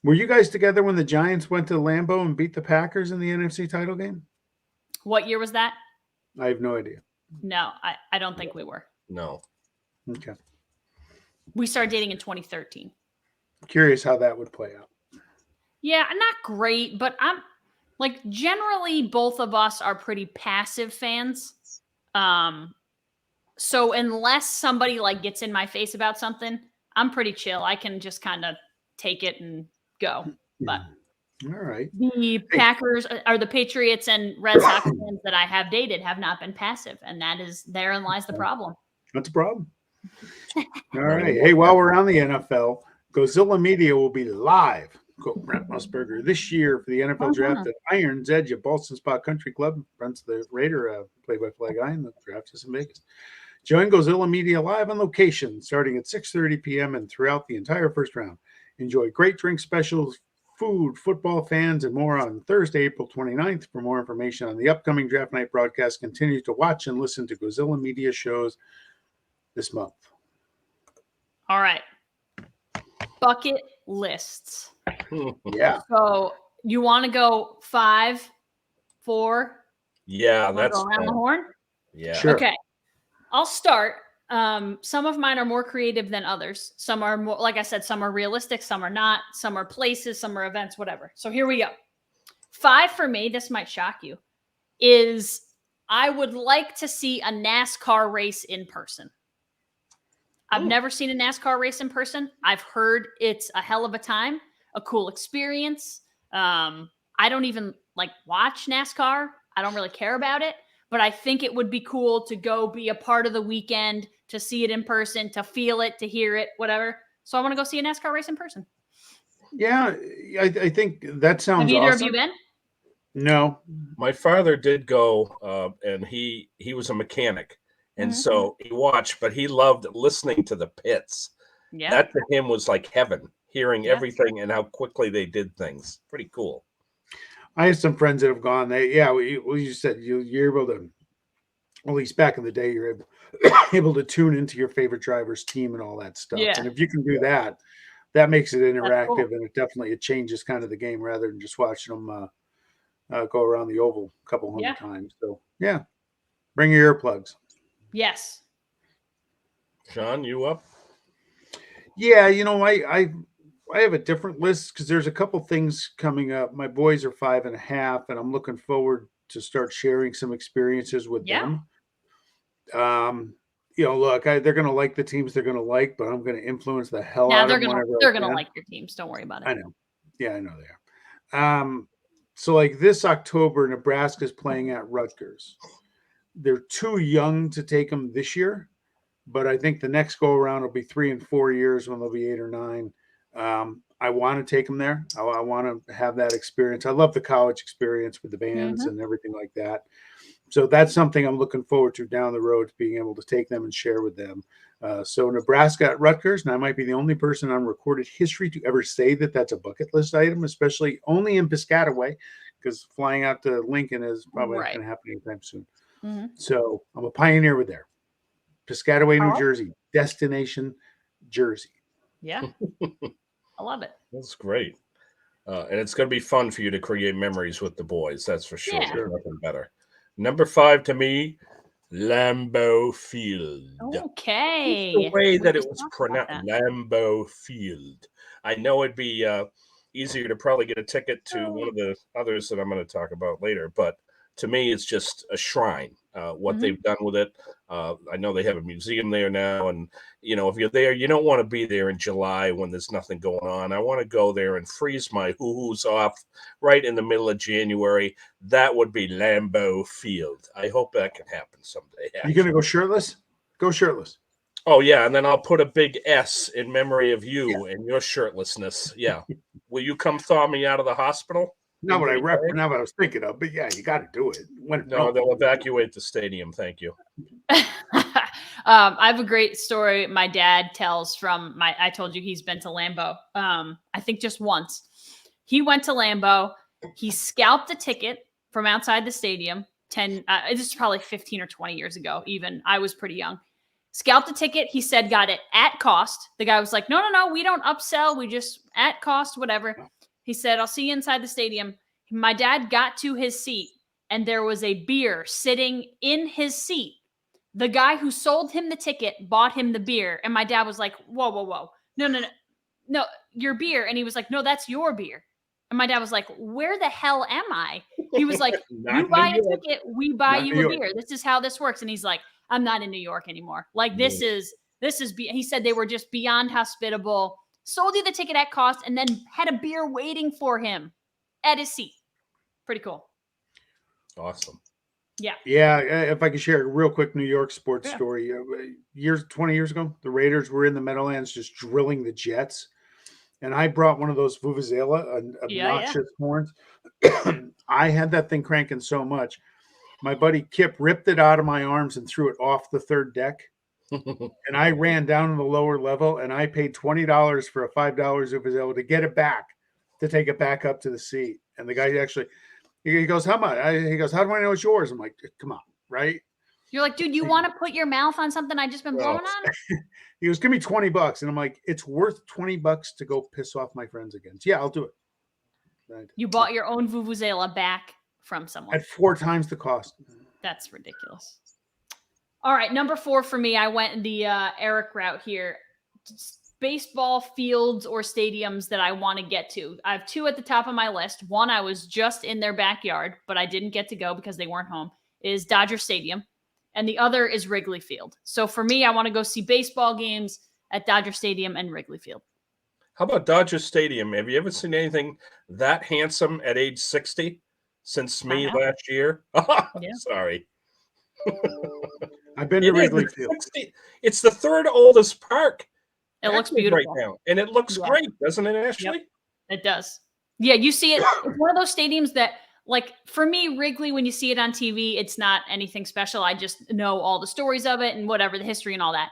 Speaker 2: Were you guys together when the Giants went to Lambeau and beat the Packers in the NFC title game?
Speaker 1: What year was that?
Speaker 2: I have no idea.
Speaker 1: No, I don't think we were.
Speaker 3: No.
Speaker 2: Okay.
Speaker 1: We started dating in 2013.
Speaker 2: Curious how that would play out.
Speaker 1: Yeah, not great, but I'm like generally both of us are pretty passive fans. So unless somebody like gets in my face about something, I'm pretty chill. I can just kind of take it and go. But
Speaker 2: all right.
Speaker 1: The Packers or the Patriots and Red Sox fans that I have dated have not been passive, and therein lies the problem.
Speaker 2: That's a problem. All right. Hey, while we're on the NFL, Godzilla Media will be live. Brent Musburger this year for the NFL draft at Iron's Edge at Boston Spa Country Club. Brent's the Raider play-by-play guy, and the draft is in Vegas. Join Godzilla Media live on location starting at 6:30 p.m. and throughout the entire first round. Enjoy great drink specials, food, football fans, and more on Thursday, April 29th. For more information on the upcoming draft night broadcast, continue to watch and listen to Godzilla Media shows this month.
Speaker 1: All right. Bucket lists.
Speaker 2: Yeah.
Speaker 1: So you want to go 5, 4?
Speaker 3: Yeah, that's
Speaker 1: go around the horn.
Speaker 3: Yeah.
Speaker 2: Sure.
Speaker 1: Okay. I'll start. Some of mine are more creative than others. Some are more, like I said, some are realistic, some are not. Some are places, some are events, whatever. So here we go. 5 for me, this might shock you, is I would like to see a NASCAR race in person. I've never seen a NASCAR race in person. I've heard it's a hell of a time, a cool experience. I don't even watch NASCAR. I don't really care about it, but I think it would be cool to go be a part of the weekend, to see it in person, to feel it, to hear it, whatever. So I want to go see a NASCAR race in person.
Speaker 2: Yeah, I think that sounds awesome.
Speaker 1: Have either of you been?
Speaker 2: No.
Speaker 3: My father did go, and he was a mechanic. And so he watched, but he loved listening to the pits. Yeah. That to him was like heaven, hearing everything and how quickly they did things. Pretty cool.
Speaker 2: I have some friends that have gone. You said you're able to, at least back in the day, you're able to tune into your favorite driver's team and all that stuff. Yeah. And if you can do that, that makes it interactive, cool. And it changes kind of the game rather than just watching them go around the oval a couple hundred times. So yeah, bring your earplugs.
Speaker 1: Yes.
Speaker 3: Sean, you up?
Speaker 2: Yeah, I have a different list because there's a couple things coming up. My boys are 5.5, and I'm looking forward to start sharing some experiences with them. Look, they're going to like the teams they're going to like, but I'm going to influence the hell out of them.
Speaker 1: They're going to like your teams. Don't worry about it.
Speaker 2: I know. Yeah, I know they are. So this October, Nebraska's playing at Rutgers. They're too young to take them this year, but I think the next go around will be 3 and 4 years when they'll be 8 or 9. I want to take them there. I want to have that experience. I love the college experience with the bands and everything like that. So that's something I'm looking forward to down the road, to being able to take them and share with them. So Nebraska at Rutgers, and I might be the only person on recorded history to ever say that that's a bucket list item, especially only in Piscataway, because flying out to Lincoln is probably not going to happen anytime soon. So I'm a pioneer with there. Piscataway, New Jersey, destination Jersey.
Speaker 1: Yeah. I love it.
Speaker 3: That's great. And it's going to be fun for you to create memories with the boys. That's for sure. Yeah. Nothing better. Number 5 to me, Lambeau Field.
Speaker 1: Okay.
Speaker 3: Just the way that it was pronounced, Lambeau Field. I know it'd be easier to probably get a ticket to one of the others that I'm going to talk about later, but to me, it's just a shrine, what they've done with it. I know they have a museum there now. And, if you're there, you don't want to be there in July when there's nothing going on. I want to go there and freeze my hoo-hoos off right in the middle of January. That would be Lambeau Field. I hope that can happen someday.
Speaker 2: Are you going to go shirtless? Go shirtless.
Speaker 3: Oh, yeah. And then I'll put a big S in memory of you and your shirtlessness. Yeah. Will you come thaw me out of the hospital?
Speaker 2: Not what I was thinking of, but yeah, you got to do it.
Speaker 3: They'll evacuate the stadium. Thank you.
Speaker 1: I have a great story my dad tells from I told you he's been to Lambeau. I think just once. He went to Lambeau. He scalped a ticket from outside the stadium. This is probably 15 or 20 years ago. Even I was pretty young. Scalped a ticket. He said got it at cost. The guy was like, no, we don't upsell. We just at cost, whatever. He said, I'll see you inside the stadium. My dad got to his seat, and there was a beer sitting in his seat. The guy who sold him the ticket bought him the beer, and my dad was like, whoa. No, your beer. And he was like, no, that's your beer. And my dad was like, where the hell am I? He was like, you buy a ticket, we buy you a beer. This is how this works. And he's like, I'm not in New York anymore. Like, this is, he said they were just beyond hospitable. Sold you the ticket at cost, and then had a beer waiting for him at his seat. Pretty cool.
Speaker 3: Awesome.
Speaker 1: Yeah.
Speaker 2: Yeah. If I could share a real quick New York sports story. 20 years ago, the Raiders were in the Meadowlands just drilling the Jets. And I brought one of those Vuvuzela, obnoxious horns. I had that thing cranking so much. My buddy Kip ripped it out of my arms and threw it off the third deck. And I ran down to the lower level, and I paid $20 for a $5 Vuvuzela to get it back, to take it back up to the seat. And the guy actually, he goes, how much? He goes, how do I know it's yours? I'm like, come on, right?
Speaker 1: You're like, dude, you want to put your mouth on something I just been blowing on?
Speaker 2: He goes, give me $20. And I'm like, it's worth $20 to go piss off my friends again. So yeah, I'll do it. Right.
Speaker 1: You bought your own Vuvuzela back from someone.
Speaker 2: At 4 times the cost.
Speaker 1: That's ridiculous. All right, number 4 for me. I went the Eric route here. baseball fields or stadiums that I want to get to. I have 2 at the top of my list. One, I was just in their backyard, but I didn't get to go because they weren't home, is Dodger Stadium. And the other is Wrigley Field. So for me, I want to go see baseball games at Dodger Stadium and Wrigley Field.
Speaker 3: How about Dodger Stadium? Have you ever seen anything that handsome at age 60 since me last year? Sorry.
Speaker 2: I've been to Wrigley Field.
Speaker 3: It's the 3rd oldest park.
Speaker 1: It looks beautiful
Speaker 3: right now, and it looks great, doesn't it, Ashley?
Speaker 1: Yep, it does. Yeah, you see it. It's one of those stadiums that, like, for me, Wrigley, when you see it on TV, it's not anything special. I just know all the stories of it and whatever, the history and all that.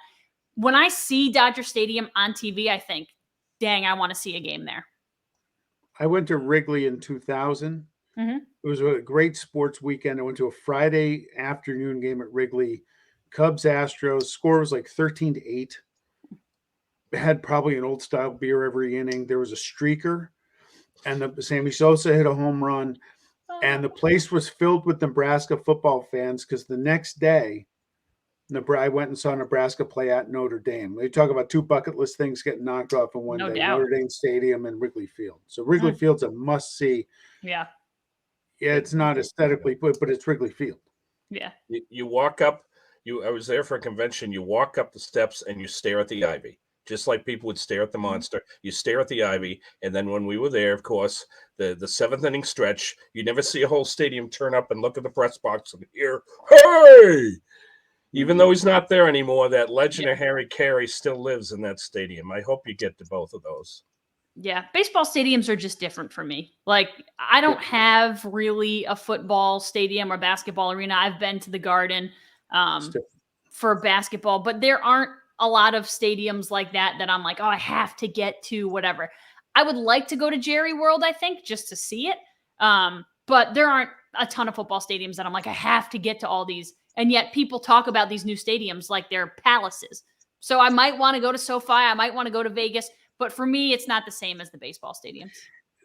Speaker 1: When I see Dodger Stadium on TV, I think, dang, I want to see a game there.
Speaker 2: I went to Wrigley in 2000.
Speaker 1: Mm-hmm.
Speaker 2: It was a great sports weekend. I went to a Friday afternoon game at Wrigley. Cubs, Astros. Score was like 13-8. Had probably an old style beer every inning. There was a streaker, and the Sammy Sosa hit a home run, and the place was filled with Nebraska football fans because the next day, I went and saw Nebraska play at Notre Dame. They talk about 2 bucket list things getting knocked off in one day:
Speaker 1: doubt.
Speaker 2: Notre Dame Stadium and Wrigley Field. So Wrigley Field's a must see.
Speaker 1: Yeah,
Speaker 2: it's not aesthetically put, but it's Wrigley Field.
Speaker 1: Yeah,
Speaker 3: you walk up. I was there for a convention. You walk up the steps and you stare at the ivy. Just like people would stare at the monster, you stare at the ivy. And then when we were there, of course, the 7th inning stretch, you never see a whole stadium turn up and look at the press box and hear, hey! Even though he's not there anymore, that legend of Harry Carey still lives in that stadium. I hope you get to both of those.
Speaker 1: Yeah, baseball stadiums are just different for me. Like, I don't have really a football stadium or basketball arena. I've been to the Garden for basketball, but there aren't a lot of stadiums like that I'm like, oh, I have to get to whatever. I would like to go to Jerry World, I think, just to see it. But there aren't a ton of football stadiums that I'm like, I have to get to all these. And yet people talk about these new stadiums like they're palaces. So I might want to go to SoFi. I might want to go to Vegas. But for me, it's not the same as the baseball stadiums.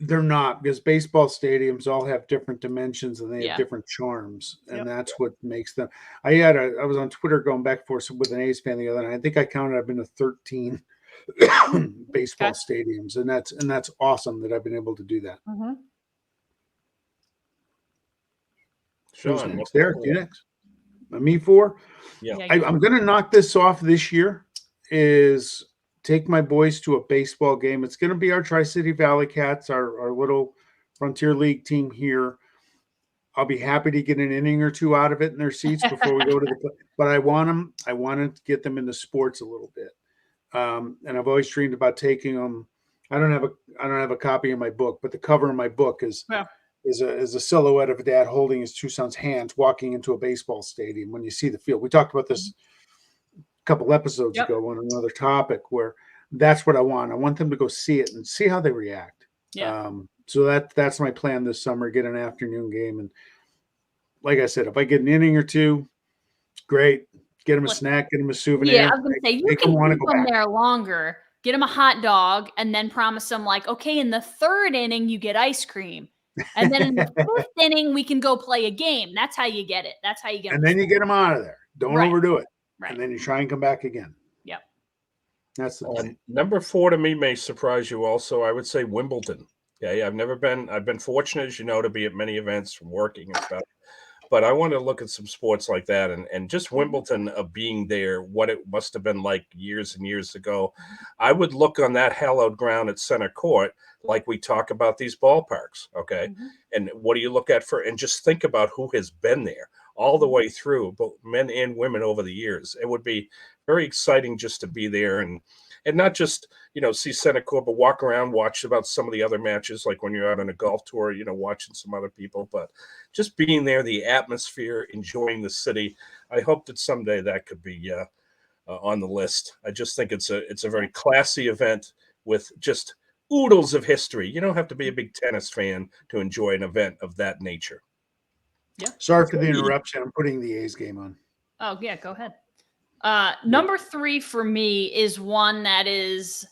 Speaker 2: They're not, because baseball stadiums all have different dimensions and they have different charms, and that's what makes them. I was on Twitter going back and forth with an A's fan the other night. I think I counted I've been to 13 baseball stadiums, and that's awesome that I've been able to do that.
Speaker 1: Mm-hmm.
Speaker 3: Sean,
Speaker 2: next? Derek, you next? Me 4?
Speaker 3: Yeah.
Speaker 2: I'm going to knock this off this year. Is take my boys to a baseball game. It's going to be our Tri-City Valley Cats, our little Frontier League team here. I'll be happy to get an inning or 2 out of it in their seats before we go to the play. But I want to get them into sports a little bit. And I've always dreamed about taking them. I don't have a copy of my book, but the cover of my book is a silhouette of a dad holding his 2 sons' hands walking into a baseball stadium when you see the field. We talked about this couple episodes ago on another topic, where that's what I want. I want them to go see it and see how they react. So that's my plan this summer, get an afternoon game. And like I said, if I get an inning or 2, great. Get them a snack, get them a souvenir.
Speaker 1: Yeah, I was going to say, you can keep them there longer, get them a hot dog, and then promise them, like, okay, in the 3rd inning, you get ice cream. And then in the 5th inning, we can go play a game. That's how you get it. That's how you get
Speaker 2: it. And then you get them out of there. Don't overdo it.
Speaker 1: Right.
Speaker 2: And then you try and come back again.
Speaker 1: Yep.
Speaker 2: That's the plan.
Speaker 3: Number 4 to me may surprise you also. I would say Wimbledon. Yeah, I've been fortunate, as you know, to be at many events from working and stuff. But I want to look at some sports like that, and just Wimbledon of being there, what it must have been like years and years ago. I would look on that hallowed ground at center court like we talk about these ballparks, okay? Mm-hmm. And what do you look at and just think about who has been there all the way through, both men and women over the years. It would be very exciting just to be there and not just, see center court, but walk around, watch about some of the other matches, like when you're out on a golf tour, watching some other people, but just being there, the atmosphere, enjoying the city. I hope that someday that could be on the list. I just think it's a very classy event with just oodles of history. You don't have to be a big tennis fan to enjoy an event of that nature.
Speaker 1: Yeah.
Speaker 2: Sorry for the interruption. I'm putting the A's game on.
Speaker 1: Oh, yeah, go ahead. Number 3 for me is one that is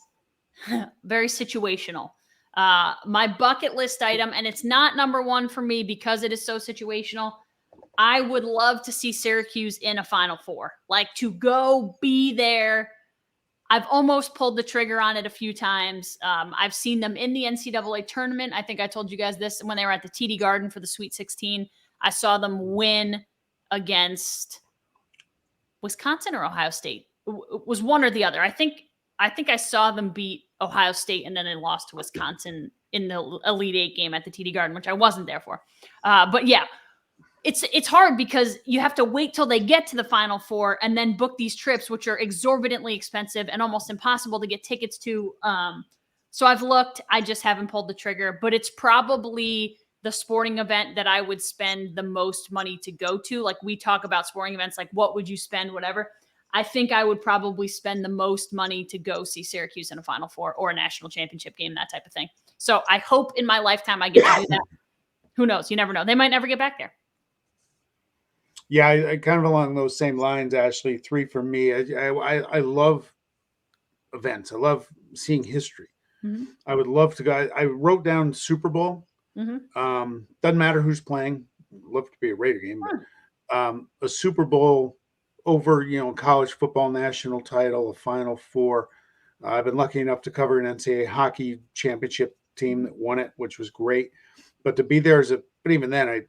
Speaker 1: very situational. My bucket list item, and it's not number 1 for me because it is so situational. I would love to see Syracuse in a Final Four, like to go be there. I've almost pulled the trigger on it a few times. I've seen them in the NCAA tournament. I think I told you guys this when they were at the TD Garden for the Sweet 16. I saw them win against Wisconsin or Ohio State. It was one or the other. I think I saw them beat Ohio State and then they lost to Wisconsin in the Elite Eight game at the TD Garden, which I wasn't there for. But yeah, it's hard because you have to wait till they get to the Final Four and then book these trips, which are exorbitantly expensive and almost impossible to get tickets to. So I've looked, I just haven't pulled the trigger, but it's probably the sporting event that I would spend the most money to go to. Like we talk about sporting events, like what would you spend, whatever. I think I would probably spend the most money to go see Syracuse in a Final Four or a national championship game, that type of thing. So I hope in my lifetime I get to do that. Who knows? You never know. They might never get back there.
Speaker 2: Yeah, I kind of along those same lines, Ashley. 3 for me. I love events. I love seeing history. Mm-hmm. I would love to go. I wrote down Super Bowl. Mm-hmm. Doesn't matter who's playing. Love to be a Raider game. Sure. But, a Super Bowl over, college football national title, a Final Four. I've been lucky enough to cover an NCAA hockey championship team that won it, which was great. But to be there but even then I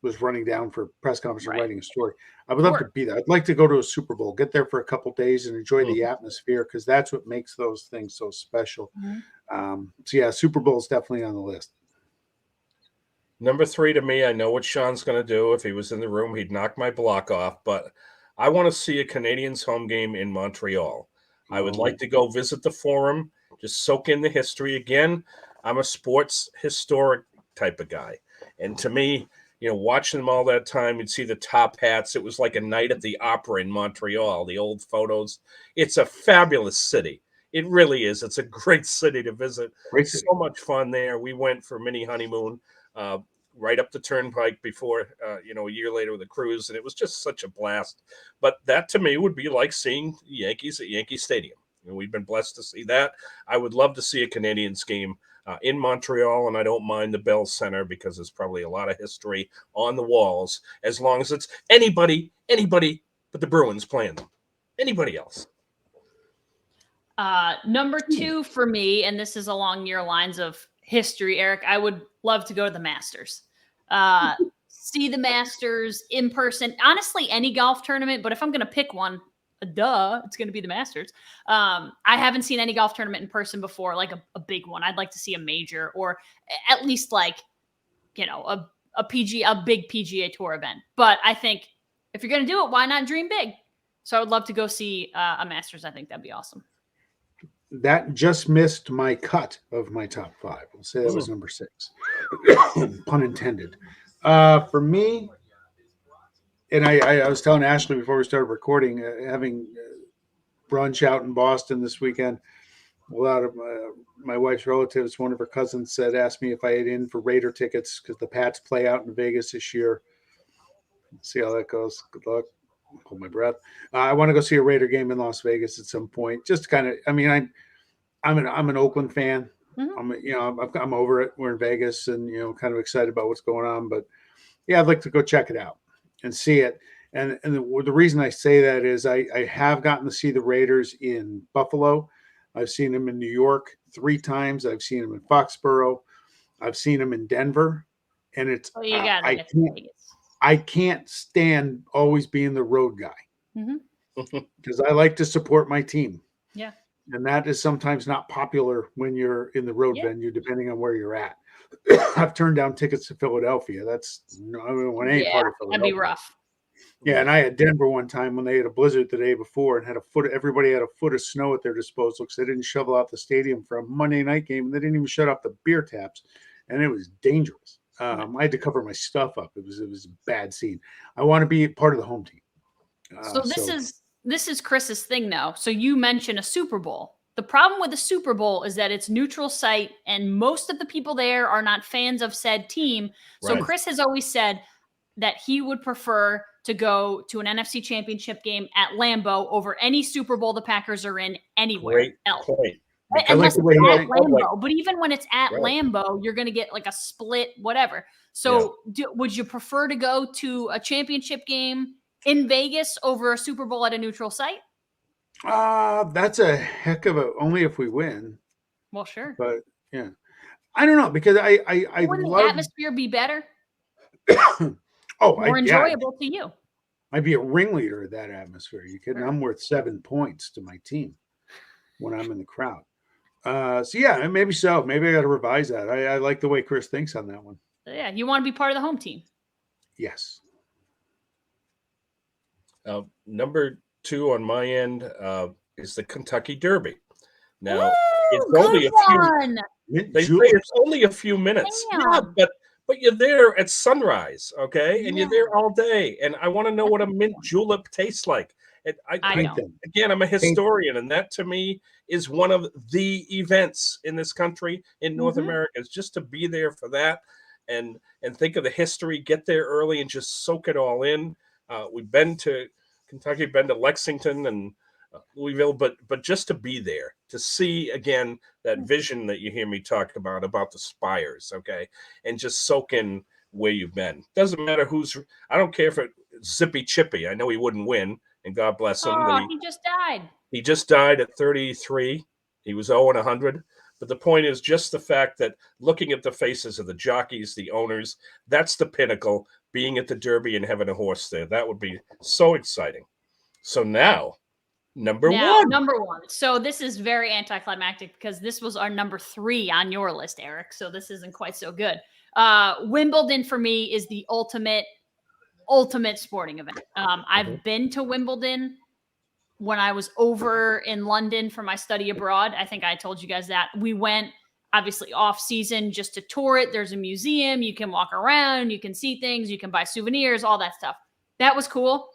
Speaker 2: was running down for press conference and writing a story. I would love to be there. I'd like to go to a Super Bowl, get there for a couple of days and enjoy the atmosphere because that's what makes those things so special. Mm-hmm. So yeah, Super Bowl is definitely on the list.
Speaker 3: Number 3 to me, I know what Sean's going to do. If he was in the room, he'd knock my block off, but I want to see a Canadiens home game in Montreal. I would like to go visit the Forum, just soak in the history. Again, I'm a sports historic type of guy. And to me, watching them all that time, you'd see the top hats. It was like a night at the opera in Montreal, the old photos. It's a fabulous city. It really is. It's a great city to visit. So much fun there. We went for a mini honeymoon right up the turnpike before, a year later with a cruise, and it was just such a blast. But that to me would be like seeing the Yankees at Yankee Stadium. We've been blessed to see that. I would love to see a Canadiens game in Montreal, and I don't mind the Bell Center because there's probably a lot of history on the walls, as long as it's anybody but the Bruins playing them. Anybody else.
Speaker 1: Number 2 for me, and this is along your lines of history, Eric, I would love to go to the Masters. See the Masters in person. Honestly, any golf tournament, but if I'm going to pick one, it's going to be the Masters. I haven't seen any golf tournament in person before, like a big one. I'd like to see a major or at least like, a big PGA Tour event. But I think if you're going to do it, why not dream big? So I would love to go see a Masters. I think that'd be awesome.
Speaker 2: That just missed my cut of my top 5. I'll say that was number 6. Pun intended. For me, and I was telling Ashley before we started recording, having brunch out in Boston this weekend, a lot of my wife's relatives, one of her cousins asked me if I had in for Raider tickets because the Pats play out in Vegas this year. See how that goes. Good luck. Hold my breath. I want to go see a Raider game in Las Vegas at some point. Just kind of, I'm an Oakland fan. Mm-hmm. I'm over it. We're in Vegas and, kind of excited about what's going on, but yeah, I'd like to go check it out and see it. And the reason I say that is I have gotten to see the Raiders in Buffalo. I've seen them in New York 3 times. I've seen them in Foxborough. I've seen them in Denver. And it's, I can't stand always being the road guy because I like to support my team.
Speaker 1: Yeah.
Speaker 2: And that is sometimes not popular when you're in the road venue, depending on where you're at. I've turned down tickets to Philadelphia. I don't want any part of Philadelphia.
Speaker 1: That'd be rough.
Speaker 2: Yeah. And I had Denver one time when they had a blizzard the day before and everybody had a foot of snow at their disposal because they didn't shovel out the stadium for a Monday night game. And they didn't even shut off the beer taps. And it was dangerous. I had to cover my stuff up. It was a bad scene. I want to be part of the home team.
Speaker 1: So this is Chris's thing now. So you mentioned a Super Bowl. The problem with the Super Bowl is that it's neutral site and most of the people there are not fans of said team. So Chris has always said that he would prefer to go to an NFC Championship game at Lambeau over any Super Bowl the Packers are in anywhere else.
Speaker 3: Point.
Speaker 1: Unless it's at Lambeau, but even when it's at Lambeau, you're going to get like a split, whatever. So would you prefer to go to a championship game in Vegas over a Super Bowl at a neutral site?
Speaker 2: That's a heck of a, only if we win.
Speaker 1: Well, sure.
Speaker 2: But yeah, I don't know, because I
Speaker 1: Wouldn't
Speaker 2: love
Speaker 1: the atmosphere be better?
Speaker 2: oh,
Speaker 1: More enjoyable to you.
Speaker 2: I'd be a ringleader of that atmosphere. You kidding?
Speaker 1: Sure.
Speaker 2: I'm worth 7 points to my team when I'm in the crowd. So yeah, maybe so. Maybe I got to revise that. I like the way Chris thinks on that one.
Speaker 1: Yeah, you want to be part of the home team.
Speaker 2: Yes.
Speaker 3: Number 2 on my end is the Kentucky Derby. Now,
Speaker 1: Ooh,
Speaker 3: it's only a few. They say it's only a few minutes.
Speaker 1: Damn.
Speaker 3: Yeah, but you're there at sunrise, okay, and you're there all day. And I want to know what a mint julep tastes like. And
Speaker 1: I know.
Speaker 3: Again, I'm a historian, and that to me is one of the events in this country, in North America, is just to be there for that and think of the history, get there early and just soak it all in. We've been to Kentucky, been to Lexington and Louisville, but just to be there, to see again that vision that you hear me talk about the spires, okay, and just soak in where you've been. Doesn't matter I don't care if it's Zippy Chippy. I know he wouldn't win, and God bless him.
Speaker 1: He just died.
Speaker 3: He just died at 33. He was 0-100. But the point is just the fact that looking at the faces of the jockeys, the owners, that's the pinnacle, being at the Derby and having a horse there. That would be so exciting. So now, number one.
Speaker 1: So this is very anticlimactic because this was our number 3 on your list, Eric. So this isn't quite so good. Wimbledon for me is the ultimate sporting event. I've been to Wimbledon when I was over in London for my study abroad. I think I told you guys that. We went obviously off season just to tour it. There's a museum. You can walk around. You can see things. You can buy souvenirs, all that stuff. That was cool.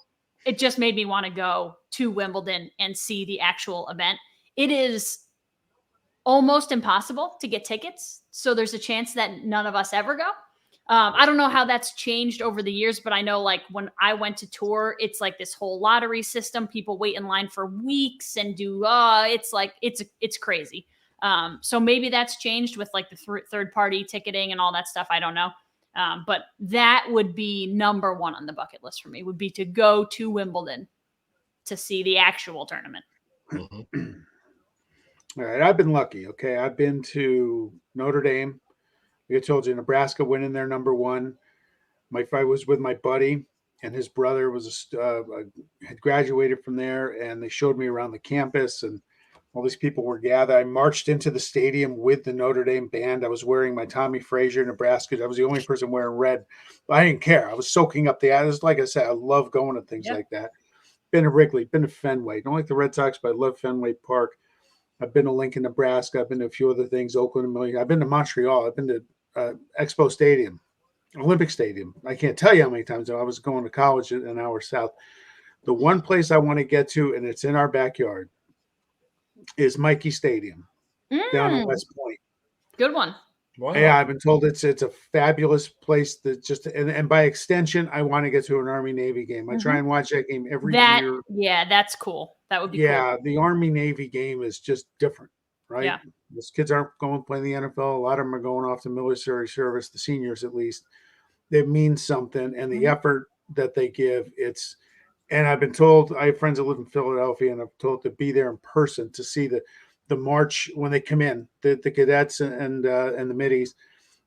Speaker 1: It just made me want to go to Wimbledon and see the actual event. It is almost impossible to get tickets. So there's a chance that none of us ever go. I don't know how that's changed over the years, but I know like when I went to tour, it's like this whole lottery system. People wait in line for weeks and it's crazy. So maybe that's changed with like the third party ticketing and all that stuff. I don't know. But that would be number 1 on the bucket list for me, would be to go to Wimbledon to see the actual tournament.
Speaker 2: All right. I've been lucky. Okay. I've been to Notre Dame. I told you, Nebraska winning their number 1. I was with my buddy, and his brother had graduated from there, and they showed me around the campus, and all these people were gathered. I marched into the stadium with the Notre Dame band. I was wearing my Tommy Frazier Nebraska. I was the only person wearing red. But I didn't care. I was soaking up the atmosphere. Like I said, I love going to things like that. Been to Wrigley, been to Fenway. Don't like the Red Sox, but I love Fenway Park. I've been to Lincoln, Nebraska. I've been to a few other things, Oakland, a million. I've been to Montreal. I've been to Expo Stadium, Olympic Stadium. I can't tell you how many times I was going to college an hour south. The one place I want to get to, and it's in our backyard, is Mikey Stadium down in West Point.
Speaker 1: Good one.
Speaker 3: Wow.
Speaker 2: Yeah, I've been told it's a fabulous place. That just and by extension, I want to get to an Army-Navy game. I try and watch that game every year.
Speaker 1: Yeah, that's cool. That would be cool.
Speaker 2: Yeah, the Army-Navy game is just different, right?
Speaker 1: Yeah.
Speaker 2: Those kids aren't going to play in the NFL. A lot of them are going off to military service, the seniors at least. It means something, and the effort that they give, and I've been told, I have friends that live in Philadelphia, and I'm told to be there in person to see the march when they come in, the cadets and the middies,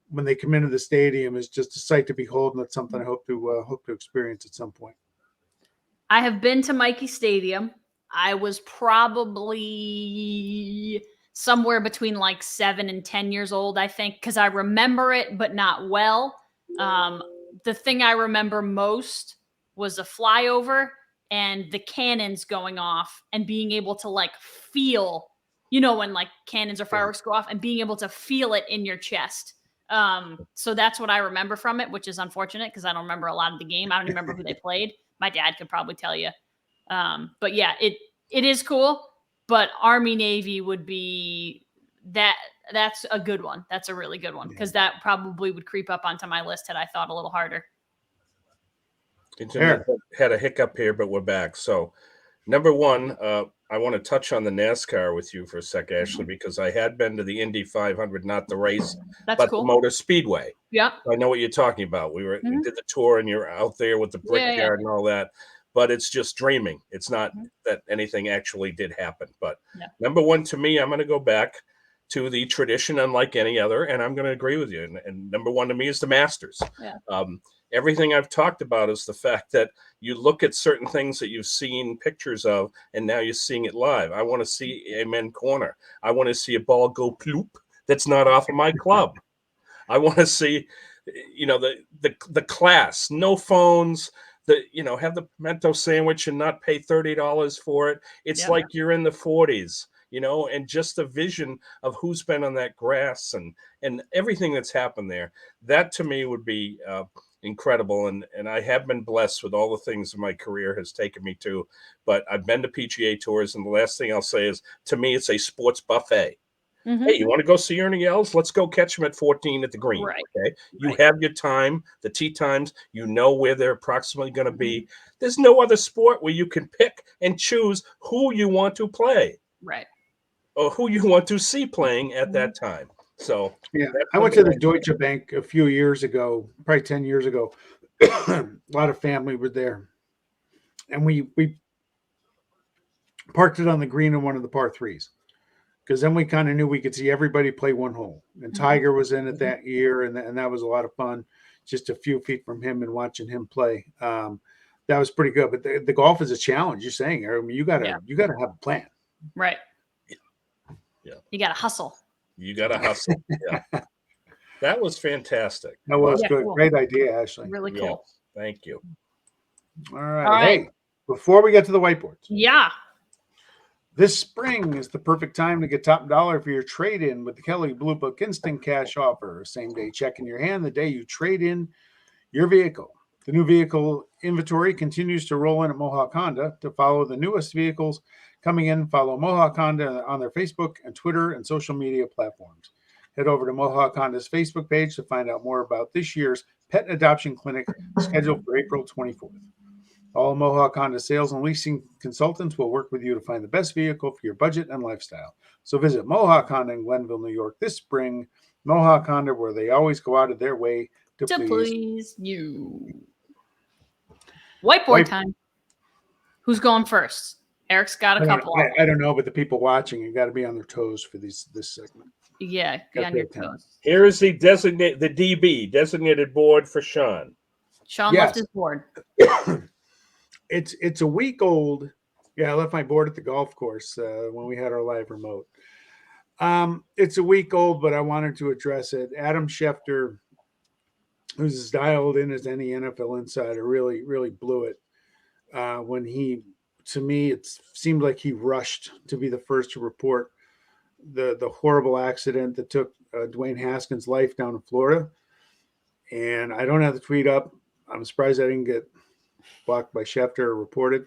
Speaker 2: when they come into the stadium, is just a sight to behold, and that's something I hope to experience at some point.
Speaker 1: I have been to Mikey Stadium. I was probably somewhere between like 7 and 10 years old, I think, because I remember it, but not well. The thing I remember most was a flyover and the cannons going off and being able to like feel, when like cannons or fireworks go off and being able to feel it in your chest. So that's what I remember from it, which is unfortunate because I don't remember a lot of the game. I don't even remember who they played. My dad could probably tell you. But yeah, it is cool, but Army Navy would be that's a good one. That's a really good one because that probably would creep up onto my list had I thought a little harder.
Speaker 3: Internet had a hiccup here, but we're back. So number 1, I want to touch on the NASCAR with you for a sec, Ashley, because I had been to the Indy 500, not the race, but the Motor Speedway.
Speaker 1: Yeah.
Speaker 3: I know what you're talking about. We did the tour and you're out there with the Brickyard and all that. but it's just dreaming. It's not that anything actually did happen. But number one, to me, I'm going to go back to the tradition unlike any other, and I'm going to agree with you. And number one to me is the Masters.
Speaker 1: Yeah.
Speaker 3: Everything I've talked about is the fact that you look at certain things that you've seen pictures of, and now you're seeing it live. I want to see a men corner. I want to see a ball go ploop that's not off of my club. I want to see, the class, no phones, have the pimento sandwich and not pay $30 for it. It's like you're in the 40s. And just the vision of who's been on that grass and everything that's happened there, that to me would be incredible. And I have been blessed with all the things my career has taken me to, but I've been to PGA tours. And the last thing I'll say is, to me, it's a sports buffet. Mm-hmm. Hey, you want to go see Ernie Els? Let's go catch him at 14 at the green.
Speaker 1: Right.
Speaker 3: Okay. You have your time, the tee times, where they're approximately going to be. There's no other sport where you can pick and choose who you want to play.
Speaker 1: Right.
Speaker 3: Or who you want to see playing at that time. So
Speaker 2: I went to the Deutsche Bank a few years ago, probably 10 years ago. A lot of family were there. And we parked it on the green in one of the par threes. Because then we kind of knew we could see everybody play one hole. And Tiger was in it that year, and that was a lot of fun. Just a few feet from him and watching him play. That was pretty good. But the golf is a challenge. You're saying, I mean, you gotta have a plan.
Speaker 1: Right.
Speaker 3: Yeah.
Speaker 1: You gotta hustle.
Speaker 3: Yeah. That was fantastic.
Speaker 2: That was good.
Speaker 1: Cool.
Speaker 2: Great idea, Ashley.
Speaker 1: Really cool.
Speaker 3: Yeah. Thank you.
Speaker 2: All right. Hey, before we get to the whiteboards.
Speaker 1: Yeah.
Speaker 2: This spring is the perfect time to get top dollar for your trade-in with the Kelley Blue Book Instant Cash Offer. Same-day check in your hand the day you trade in your vehicle. The new vehicle inventory continues to roll in at Mohawk Honda. To follow the newest vehicles coming in, follow Mohawk Honda on their Facebook and Twitter and social media platforms. Head over to Mohawk Honda's Facebook page to find out more about this year's pet adoption clinic scheduled for April 24th. All Mohawk Honda sales and leasing consultants will work with you to find the best vehicle for your budget and lifestyle. So visit Mohawk Honda in Glenville, New York this spring. Mohawk Honda, where they always go out of their way to please you.
Speaker 1: Whiteboard time. Who's going first? Eric's got a couple.
Speaker 2: I don't know, but the people watching, you got to be on their toes for this segment.
Speaker 1: Yeah, be on your toes.
Speaker 3: Here is the designated board for Sean.
Speaker 1: Sean left his board.
Speaker 2: It's a week old. Yeah, I left my board at the golf course when we had our live remote. It's a week old, but I wanted to address it. Adam Schefter, who's as dialed in as any NFL insider, really, really blew it when to me, it seemed like he rushed to be the first to report the horrible accident that took Dwayne Haskins' life down in Florida. And I don't have the tweet up. I'm surprised I didn't get blocked by Schefter or reported.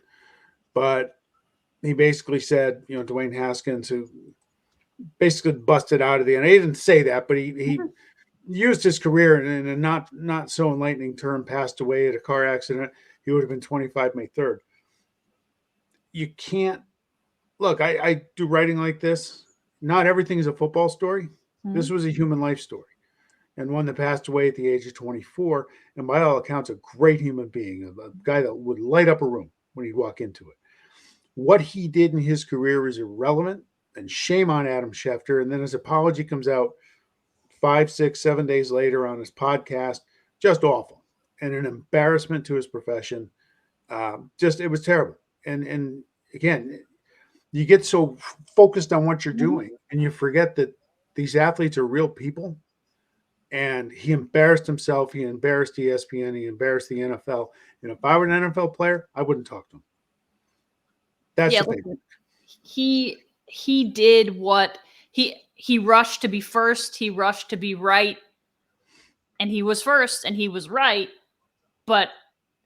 Speaker 2: But he basically said, Dwayne Haskins, who basically busted out of the end. He didn't say that, but he used his career in a not so enlightening term, passed away at a car accident. He would have been 25 May 3rd. You can't look, I do writing like this. Not everything is a football story. Mm-hmm. This was a human life story, and one that passed away at the age of 24. And by all accounts, a great human being, a guy that would light up a room when he'd walk into it. What he did in his career is irrelevant, and shame on Adam Schefter. And then his apology comes out 5, 6, 7 days later on his podcast. Just awful, and an embarrassment to his profession. It was terrible. And again, you get so focused on what you're doing and you forget that these athletes are real people. And he embarrassed himself. He embarrassed ESPN. He embarrassed the NFL. And if I were an NFL player, I wouldn't talk to him. That's the thing.
Speaker 1: He did what he rushed to be first. He rushed to be right. And he was first and he was right. But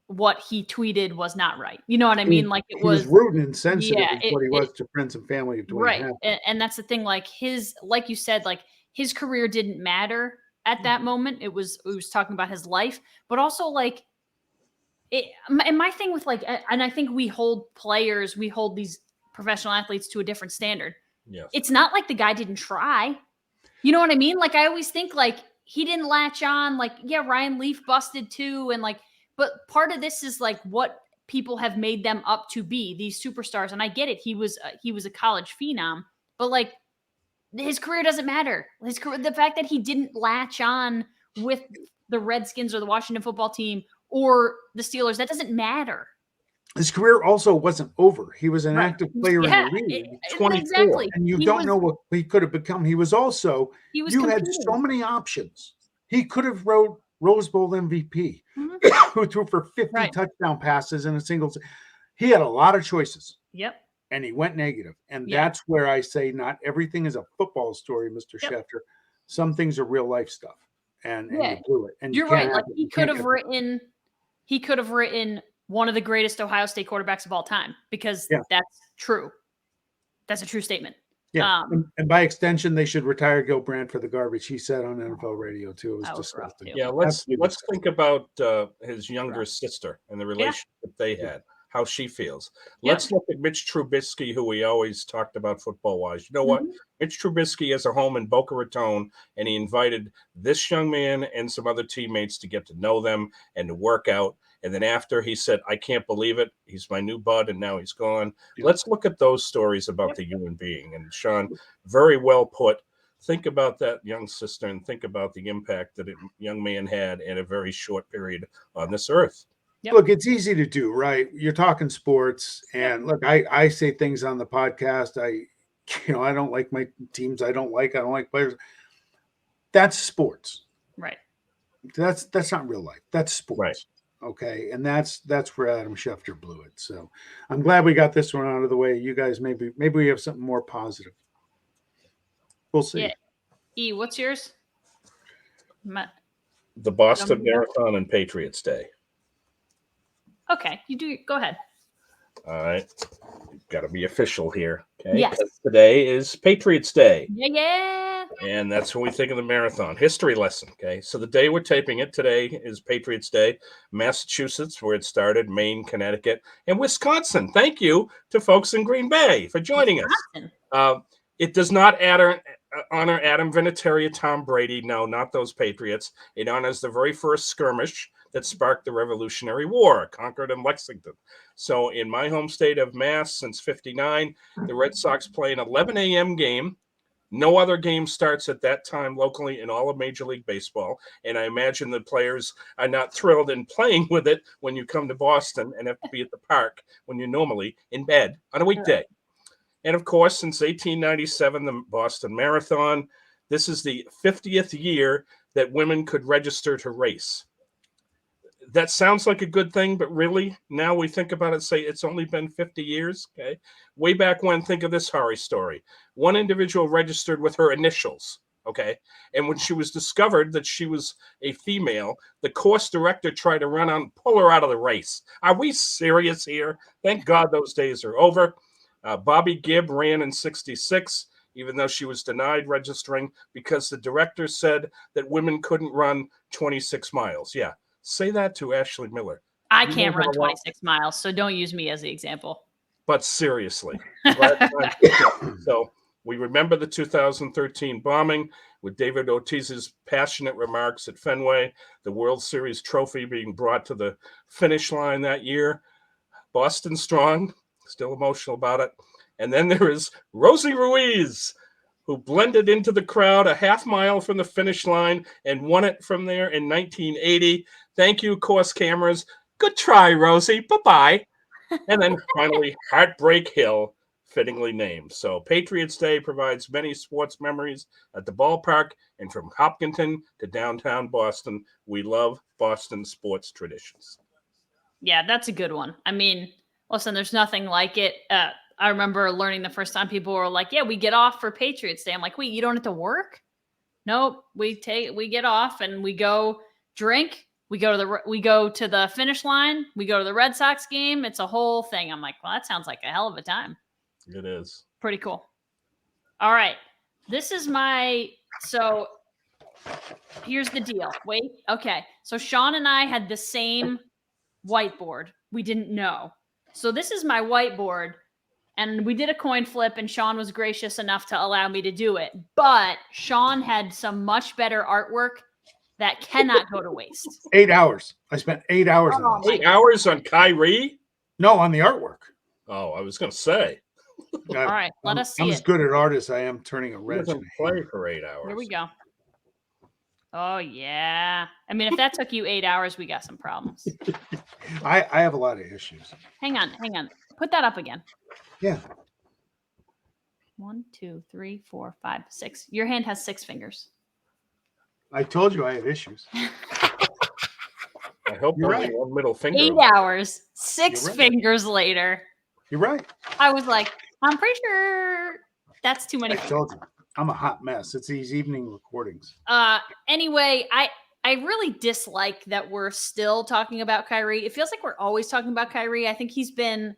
Speaker 1: what he tweeted was not right. You know what I mean? Like he was
Speaker 2: rude and insensitive is what he was to friends and family of Dwayne.
Speaker 1: Right. And that's the thing. Like like you said, like his career didn't matter at that moment. It was talking about his life, but also like and my thing with like, and I think we hold these professional athletes to a different standard.
Speaker 3: Yes.
Speaker 1: It's not like the guy didn't try. You know what I mean? Like I always think like he didn't latch on. Like, yeah, Ryan Leaf busted too. And like, but part of this is like what people have made them up to be, these superstars. And I get it. He was a college phenom, but like his career doesn't matter. His career, the fact that he didn't latch on with the Redskins or the Washington football team or the Steelers, that doesn't matter.
Speaker 2: His career also wasn't over. He was an active player in the league.
Speaker 3: 24.
Speaker 1: Exactly.
Speaker 2: And you don't know what he could have become. He was also, you
Speaker 1: competing.
Speaker 2: had so many options. He could have wrote Rose Bowl MVP, who threw for 50 touchdown passes in a single. He had a lot of choices.
Speaker 1: Yep.
Speaker 2: And he went negative. And that's where I say not everything is a football story, Mr. Schefter. Some things are real life stuff. And you blew it. And
Speaker 1: you're right. Like he could have written one of the greatest Ohio State quarterbacks of all time, because that's true. That's a true statement.
Speaker 2: Yeah. And by extension, they should retire Gil Brandt for the garbage he said on NFL radio too. It was disgusting.
Speaker 3: Yeah, let's think about his younger sister and the relationship they had, how she feels. Let's look at Mitch Trubisky, who we always talked about football-wise. You know what? Mitch Trubisky has a home in Boca Raton, and he invited this young man and some other teammates to get to know them and to work out. And then after, he said, I can't believe it. He's my new bud, and now he's gone. Let's look at those stories about the human being. And Sean, very well put. Think about that young sister and think about the impact that a young man had in a very short period on this earth.
Speaker 2: Look, it's easy to do, right? You're talking sports. And look, I say things on the podcast. I don't like my teams. I don't like players. That's sports.
Speaker 1: Right.
Speaker 2: That's not real life. That's sports.
Speaker 3: Right.
Speaker 2: Okay, and that's where Adam Schefter blew it. So I'm glad we got this one out of the way. You guys, maybe we have something more positive. We'll see.
Speaker 1: Yeah. E, what's yours?
Speaker 3: The Boston Marathon and Patriots Day.
Speaker 1: Okay, you do. Go ahead.
Speaker 3: All right, got to be official here. Okay,
Speaker 1: yes.
Speaker 3: Today is Patriots Day.
Speaker 1: Yeah.
Speaker 3: And that's when we think of the marathon. History lesson, okay? So the day we're taping it today is Patriots Day. Massachusetts, where it started, Maine, Connecticut, and Wisconsin. Thank you to folks in Green Bay for joining us. It does not honor Adam Vinatieri or Tom Brady. No, not those Patriots. It honors the very first skirmish that sparked the Revolutionary War, Concord and Lexington. So in my home state of Mass, since 59, the Red Sox play an 11 a.m. game. No other game starts at that time locally in all of Major League Baseball. And I imagine the players are not thrilled in playing with it when you come to Boston and have to be at the park when you're normally in bed on a weekday. And of course, since 1897, the Boston Marathon, this is the 50th year that women could register to race. That sounds like a good thing, but really, now we think about it, say it's only been 50 years, okay? Way back when, think of this horror story. One individual registered with her initials, okay? And when she was discovered that she was a female, the course director tried to run out and pull her out of the race. Are we serious here? Thank God those days are over. Bobby Gibb ran in 66, even though she was denied registering because the director said that women couldn't run 26 miles. Yeah. Say that to Ashley Miller.
Speaker 1: I can't run 26 miles, so don't use me as the example.
Speaker 3: But seriously. So we remember the 2013 bombing with David Ortiz's passionate remarks at Fenway, the World Series trophy being brought to the finish line that year. Boston strong, still emotional about it. And then there is Rosie Ruiz, who blended into the crowd a half mile from the finish line and won it from there in 1980. Thank you, course cameras. Good try, Rosie. Bye-bye. And then finally, Heartbreak Hill, fittingly named. So Patriots Day provides many sports memories at the ballpark, and from Hopkinton to downtown Boston, we love Boston sports traditions.
Speaker 1: Yeah, that's a good one. I mean, listen, there's nothing like it. I remember learning the first time people were like, yeah, we get off for Patriots Day. I'm like, wait, you don't have to work? Nope. We get off and we go drink. We go to the finish line. We go to the Red Sox game. It's a whole thing. I'm like, well, that sounds like a hell of a time.
Speaker 3: It is.
Speaker 1: Pretty cool. All right. This is so here's the deal. Wait. Okay. So Sean and I had the same whiteboard. We didn't know. So this is my whiteboard. And we did a coin flip, and Sean was gracious enough to allow me to do it. But Sean had some much better artwork that cannot go to waste.
Speaker 2: 8 hours. I spent 8 hours on this.
Speaker 3: 8 hours on Kyrie?
Speaker 2: No, on the artwork.
Speaker 3: Oh, I was going to say.
Speaker 1: All right, let us see
Speaker 2: I'm
Speaker 1: it.
Speaker 2: as good an artist as I am turning a
Speaker 3: He
Speaker 2: wrench.
Speaker 3: doesn't play for 8 hours.
Speaker 1: Here we go. Oh, yeah. I mean, if that took you 8 hours, we got some problems.
Speaker 2: I have a lot of issues.
Speaker 1: Hang on. Put that up again.
Speaker 2: Yeah.
Speaker 1: 1, 2, 3, 4, 5, 6. Your hand has 6 fingers.
Speaker 2: I told you I had issues.
Speaker 3: I hope
Speaker 2: You're
Speaker 3: only
Speaker 2: right.
Speaker 3: one middle finger.
Speaker 1: 8 hours, 6
Speaker 2: You're right.
Speaker 1: fingers later.
Speaker 2: You're right.
Speaker 1: I was like, I'm pretty sure that's too many
Speaker 2: I
Speaker 1: fingers.
Speaker 2: told you. I'm a hot mess. It's these evening recordings.
Speaker 1: Anyway, I really dislike that we're still talking about Kyrie. It feels like we're always talking about Kyrie. I think he's been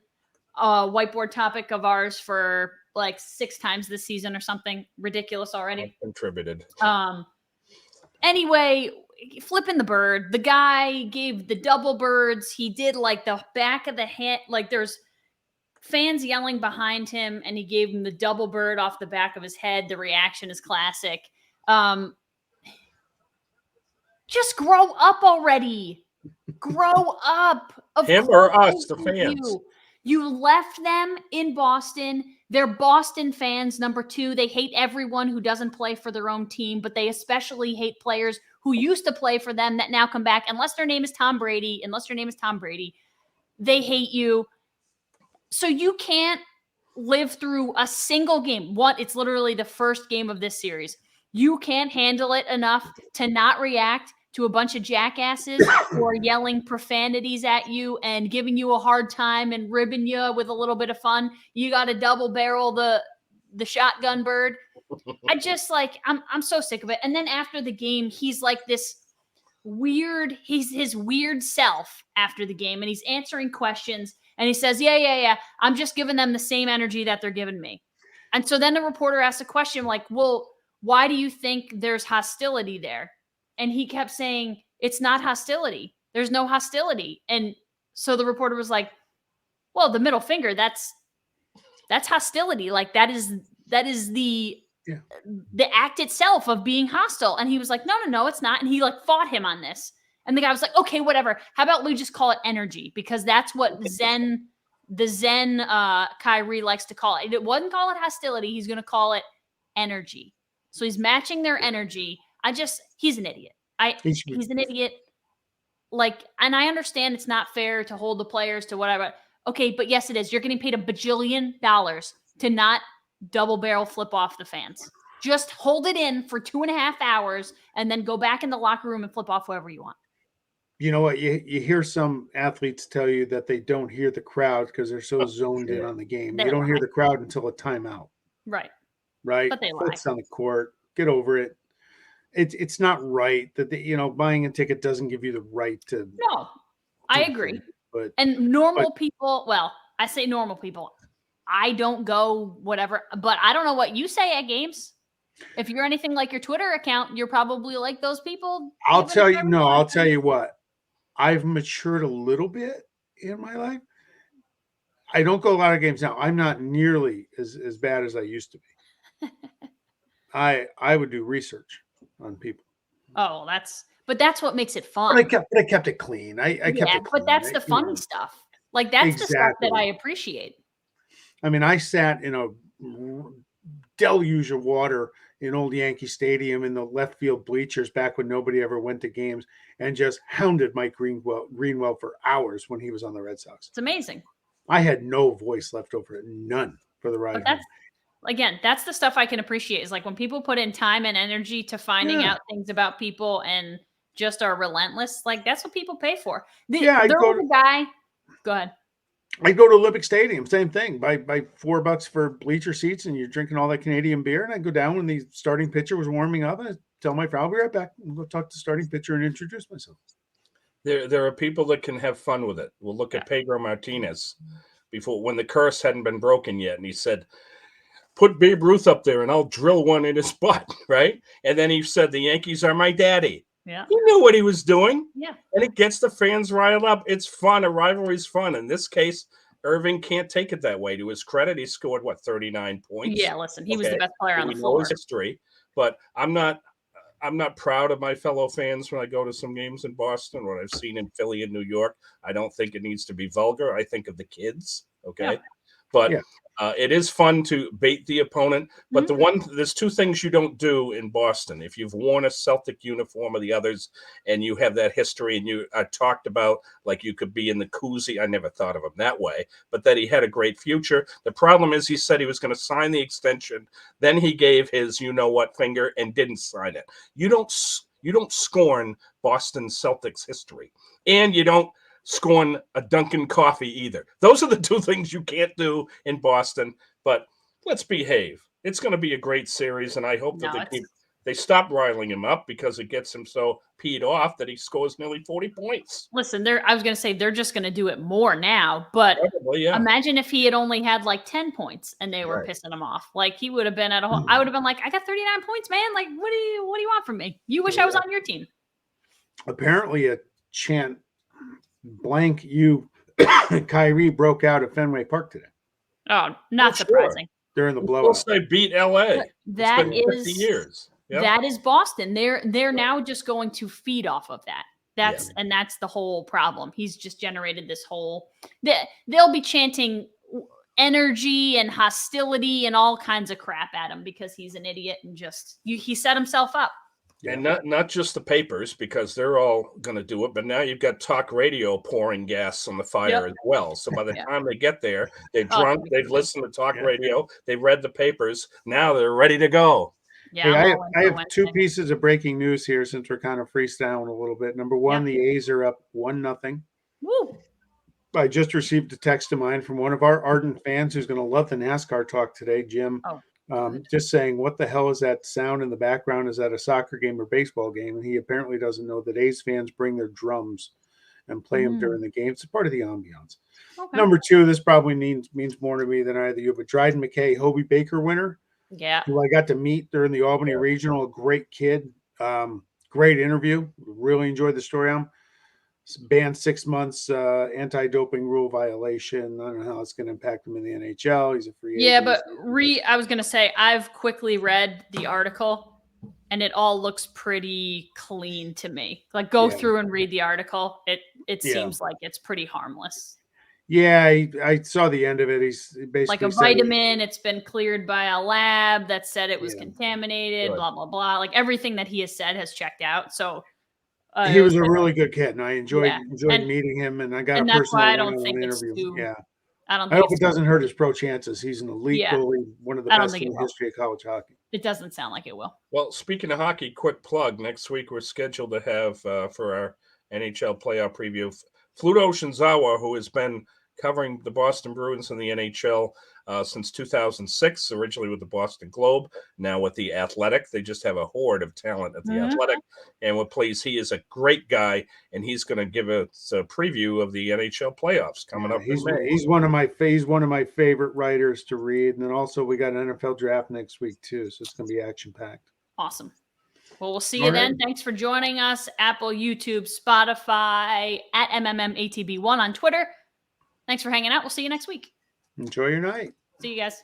Speaker 1: a whiteboard topic of ours for like 6 times this season or something ridiculous already.
Speaker 3: I've contributed.
Speaker 1: Anyway, flipping the bird. The guy gave the double birds. He did like the back of the hand. Like there's fans yelling behind him, and he gave him the double bird off the back of his head. The reaction is classic. Just grow up already. Grow up. Of
Speaker 3: Him or
Speaker 1: course
Speaker 3: us, the
Speaker 1: they
Speaker 3: fans?
Speaker 1: do. You left them in Boston. They're Boston fans. Number 2, they hate everyone who doesn't play for their own team, but they especially hate players who used to play for them that now come back. Unless their name is Tom Brady, they hate you. So you can't live through a single game. It's literally the first game of this series. You can't handle it enough to not react to a bunch of jackasses who are yelling profanities at you and giving you a hard time and ribbing you with a little bit of fun. You got to double barrel the shotgun bird. I just like, I'm so sick of it. And then after the game, he's like this weird, he's his weird self after the game, and he's answering questions, and he says, yeah, I'm just giving them the same energy that they're giving me. And so then the reporter asked a question like, well, why do you think there's hostility there? And he kept saying, it's not hostility. There's no hostility. And so the reporter was like, well, the middle finger, that's hostility. Like that is the act itself of being hostile. And he was like, no, it's not. And he like fought him on this. And the guy was like, okay, whatever. How about we just call it energy? Because that's what the Zen Kyrie likes to call it. It wasn't call it hostility. He's going to call it energy. So he's matching their energy. He's an idiot. He's an idiot. Like, and I understand it's not fair to hold the players to whatever. Okay, but yes, it is. You're getting paid $1 bajillion to not double barrel flip off the fans. Just hold it in for 2.5 hours and then go back in the locker room and flip off whoever you want.
Speaker 2: You know what? You hear some athletes tell you that they don't hear the crowd because they're so zoned in on the game. You don't hear the crowd until a timeout.
Speaker 1: Right.
Speaker 2: But
Speaker 1: they lie.
Speaker 2: It's on the court. Get over it. It's not right that buying a ticket doesn't give you the right to.
Speaker 1: No, I agree.
Speaker 2: But
Speaker 1: people. Well, I say normal people. I don't go whatever, but I don't know what you say at games. If you're anything like your Twitter account, you're probably like those people.
Speaker 2: I'll tell you what. I've matured a little bit in my life. I don't go a lot of games now. I'm not nearly as bad as I used to be. I would do research on people.
Speaker 1: Oh, that's what makes it fun.
Speaker 2: But I kept it clean. I kept it clean.
Speaker 1: But that's the funny stuff. Like that's the stuff that I appreciate.
Speaker 2: I mean, I sat in a deluge of water in old Yankee Stadium in the left field bleachers back when nobody ever went to games and just hounded Mike Greenwell for hours when he was on the Red Sox.
Speaker 1: It's amazing.
Speaker 2: I had no voice left over, none for the ride.
Speaker 1: That's the stuff I can appreciate is like when people put in time and energy to finding out things about people and just are relentless. Like that's what people pay for. Go ahead.
Speaker 2: I go to Olympic Stadium, same thing. Buy $4 for bleacher seats, and you're drinking all that Canadian beer. And I go down when the starting pitcher was warming up, and I tell my friend, "I'll be right back. I'll go talk to the starting pitcher and introduce myself."
Speaker 3: There are people that can have fun with it. We'll look at Pedro Martinez when the curse hadn't been broken yet, and he said, "Put Babe Ruth up there, and I'll drill one in his butt." Right, and then he said, "The Yankees are my daddy."
Speaker 1: Yeah.
Speaker 3: He knew what he was doing.
Speaker 1: Yeah.
Speaker 3: And it gets the fans riled up. It's fun. A rivalry's fun. In this case, Irving can't take it that way. To his credit, he scored, 39 points?
Speaker 1: Yeah, listen, he was the best player on the floor.
Speaker 3: We know his history, but I'm not I'm not proud of my fellow fans when I go to some games in Boston. What I've seen in Philly and New York, I don't think it needs to be vulgar. I think of the kids, okay?
Speaker 1: Yeah.
Speaker 3: But it is fun to bait the opponent. But there's two things you don't do in Boston. If you've worn a Celtic uniform or the others, and you have that history, and you are talked about like you could be in the koozie. I never thought of him that way, but that he had a great future. The problem is he said he was going to sign the extension. Then he gave his you-know-what finger and didn't sign it. You don't scorn Boston Celtics history, and you don't scorn a Dunkin' coffee either. Those are the two things you can't do in Boston. But let's behave. It's going to be a great series, and I hope that they stop riling him up, because it gets him so peed off that he scores nearly 40 points.
Speaker 1: Listen, I was going to say they're just going to do it more now, but
Speaker 3: probably,
Speaker 1: imagine if he had only had like 10 points and they were pissing him off. Like he would have been at a whole. I would have been like, I got 39 points, man. Like, what do you want from me? You wish I was on your team.
Speaker 2: Apparently, a chant blank you Kyrie broke out at Fenway Park today.
Speaker 1: Oh, not surprising.
Speaker 2: During the blowout.
Speaker 3: They beat LA.
Speaker 1: That
Speaker 3: it's been
Speaker 1: is
Speaker 3: 50 years. Yep.
Speaker 1: That is Boston. They're now just going to feed off of that. And that's the whole problem. He's just generated this whole. They'll be chanting energy and hostility and all kinds of crap at him because he's an idiot and he set himself up.
Speaker 3: And not just the papers, because they're all going to do it, but now you've got talk radio pouring gas on the fire as well. So by the time they get there, they're drunk, they've listened to talk radio, they've read the papers, now they're ready to go.
Speaker 2: Yeah, hey, I have two pieces of breaking news here since we're kind of freestyling a little bit. Number one, the A's are up 1-0.
Speaker 1: Woo.
Speaker 2: I just received a text of mine from one of our ardent fans who's going to love the NASCAR talk today, Jim. Just saying, what the hell is that sound in the background? Is that a soccer game or baseball game? And he apparently doesn't know that A's fans bring their drums and play them during the game. It's part of the ambiance. Okay. Number two, this probably means more to me than either you, but Dryden McKay, Hobie Baker winner.
Speaker 1: Yeah.
Speaker 2: Who I got to meet during the Albany Regional. A great kid. Great interview. Really enjoyed the story on him. Banned 6 months, anti-doping rule violation. I don't know how it's going to impact him in the NHL. He's a free agent.
Speaker 1: Yeah, but I was going to say, I've quickly read the article, and it all looks pretty clean to me. Like, go through and read the article. It seems like it's pretty harmless.
Speaker 2: Yeah, I saw the end of it. He's basically
Speaker 1: like a vitamin. It's been cleared by a lab that said it was contaminated, blah, blah, blah. Like, everything that he has said has checked out. So
Speaker 2: he was a really good kid, and I enjoyed meeting him. And I got a personal
Speaker 1: I don't think it's
Speaker 2: interview.
Speaker 1: I
Speaker 2: hope it doesn't hurt his pro chances. He's an elite goalie, one of the best in the history of college hockey.
Speaker 1: It doesn't sound like it will.
Speaker 3: Well, speaking of hockey, quick plug. Next week we're scheduled to have for our NHL playoff preview, Fluto Shinzawa, who has been covering the Boston Bruins in the NHL since 2006, originally with the Boston Globe, now with the Athletic. They just have a horde of talent at the Athletic, and we're pleased. He is a great guy, and he's going to give us a preview of the NHL playoffs coming up.
Speaker 2: He's one of my favorite writers to read, and then also we got an NFL draft next week too, so it's going to be action packed.
Speaker 1: Awesome. Well, we'll see you then. Thanks for joining us. Apple, YouTube, Spotify, at MMMATB1 on Twitter. Thanks for hanging out. We'll see you next week.
Speaker 2: Enjoy your night.
Speaker 1: See you guys.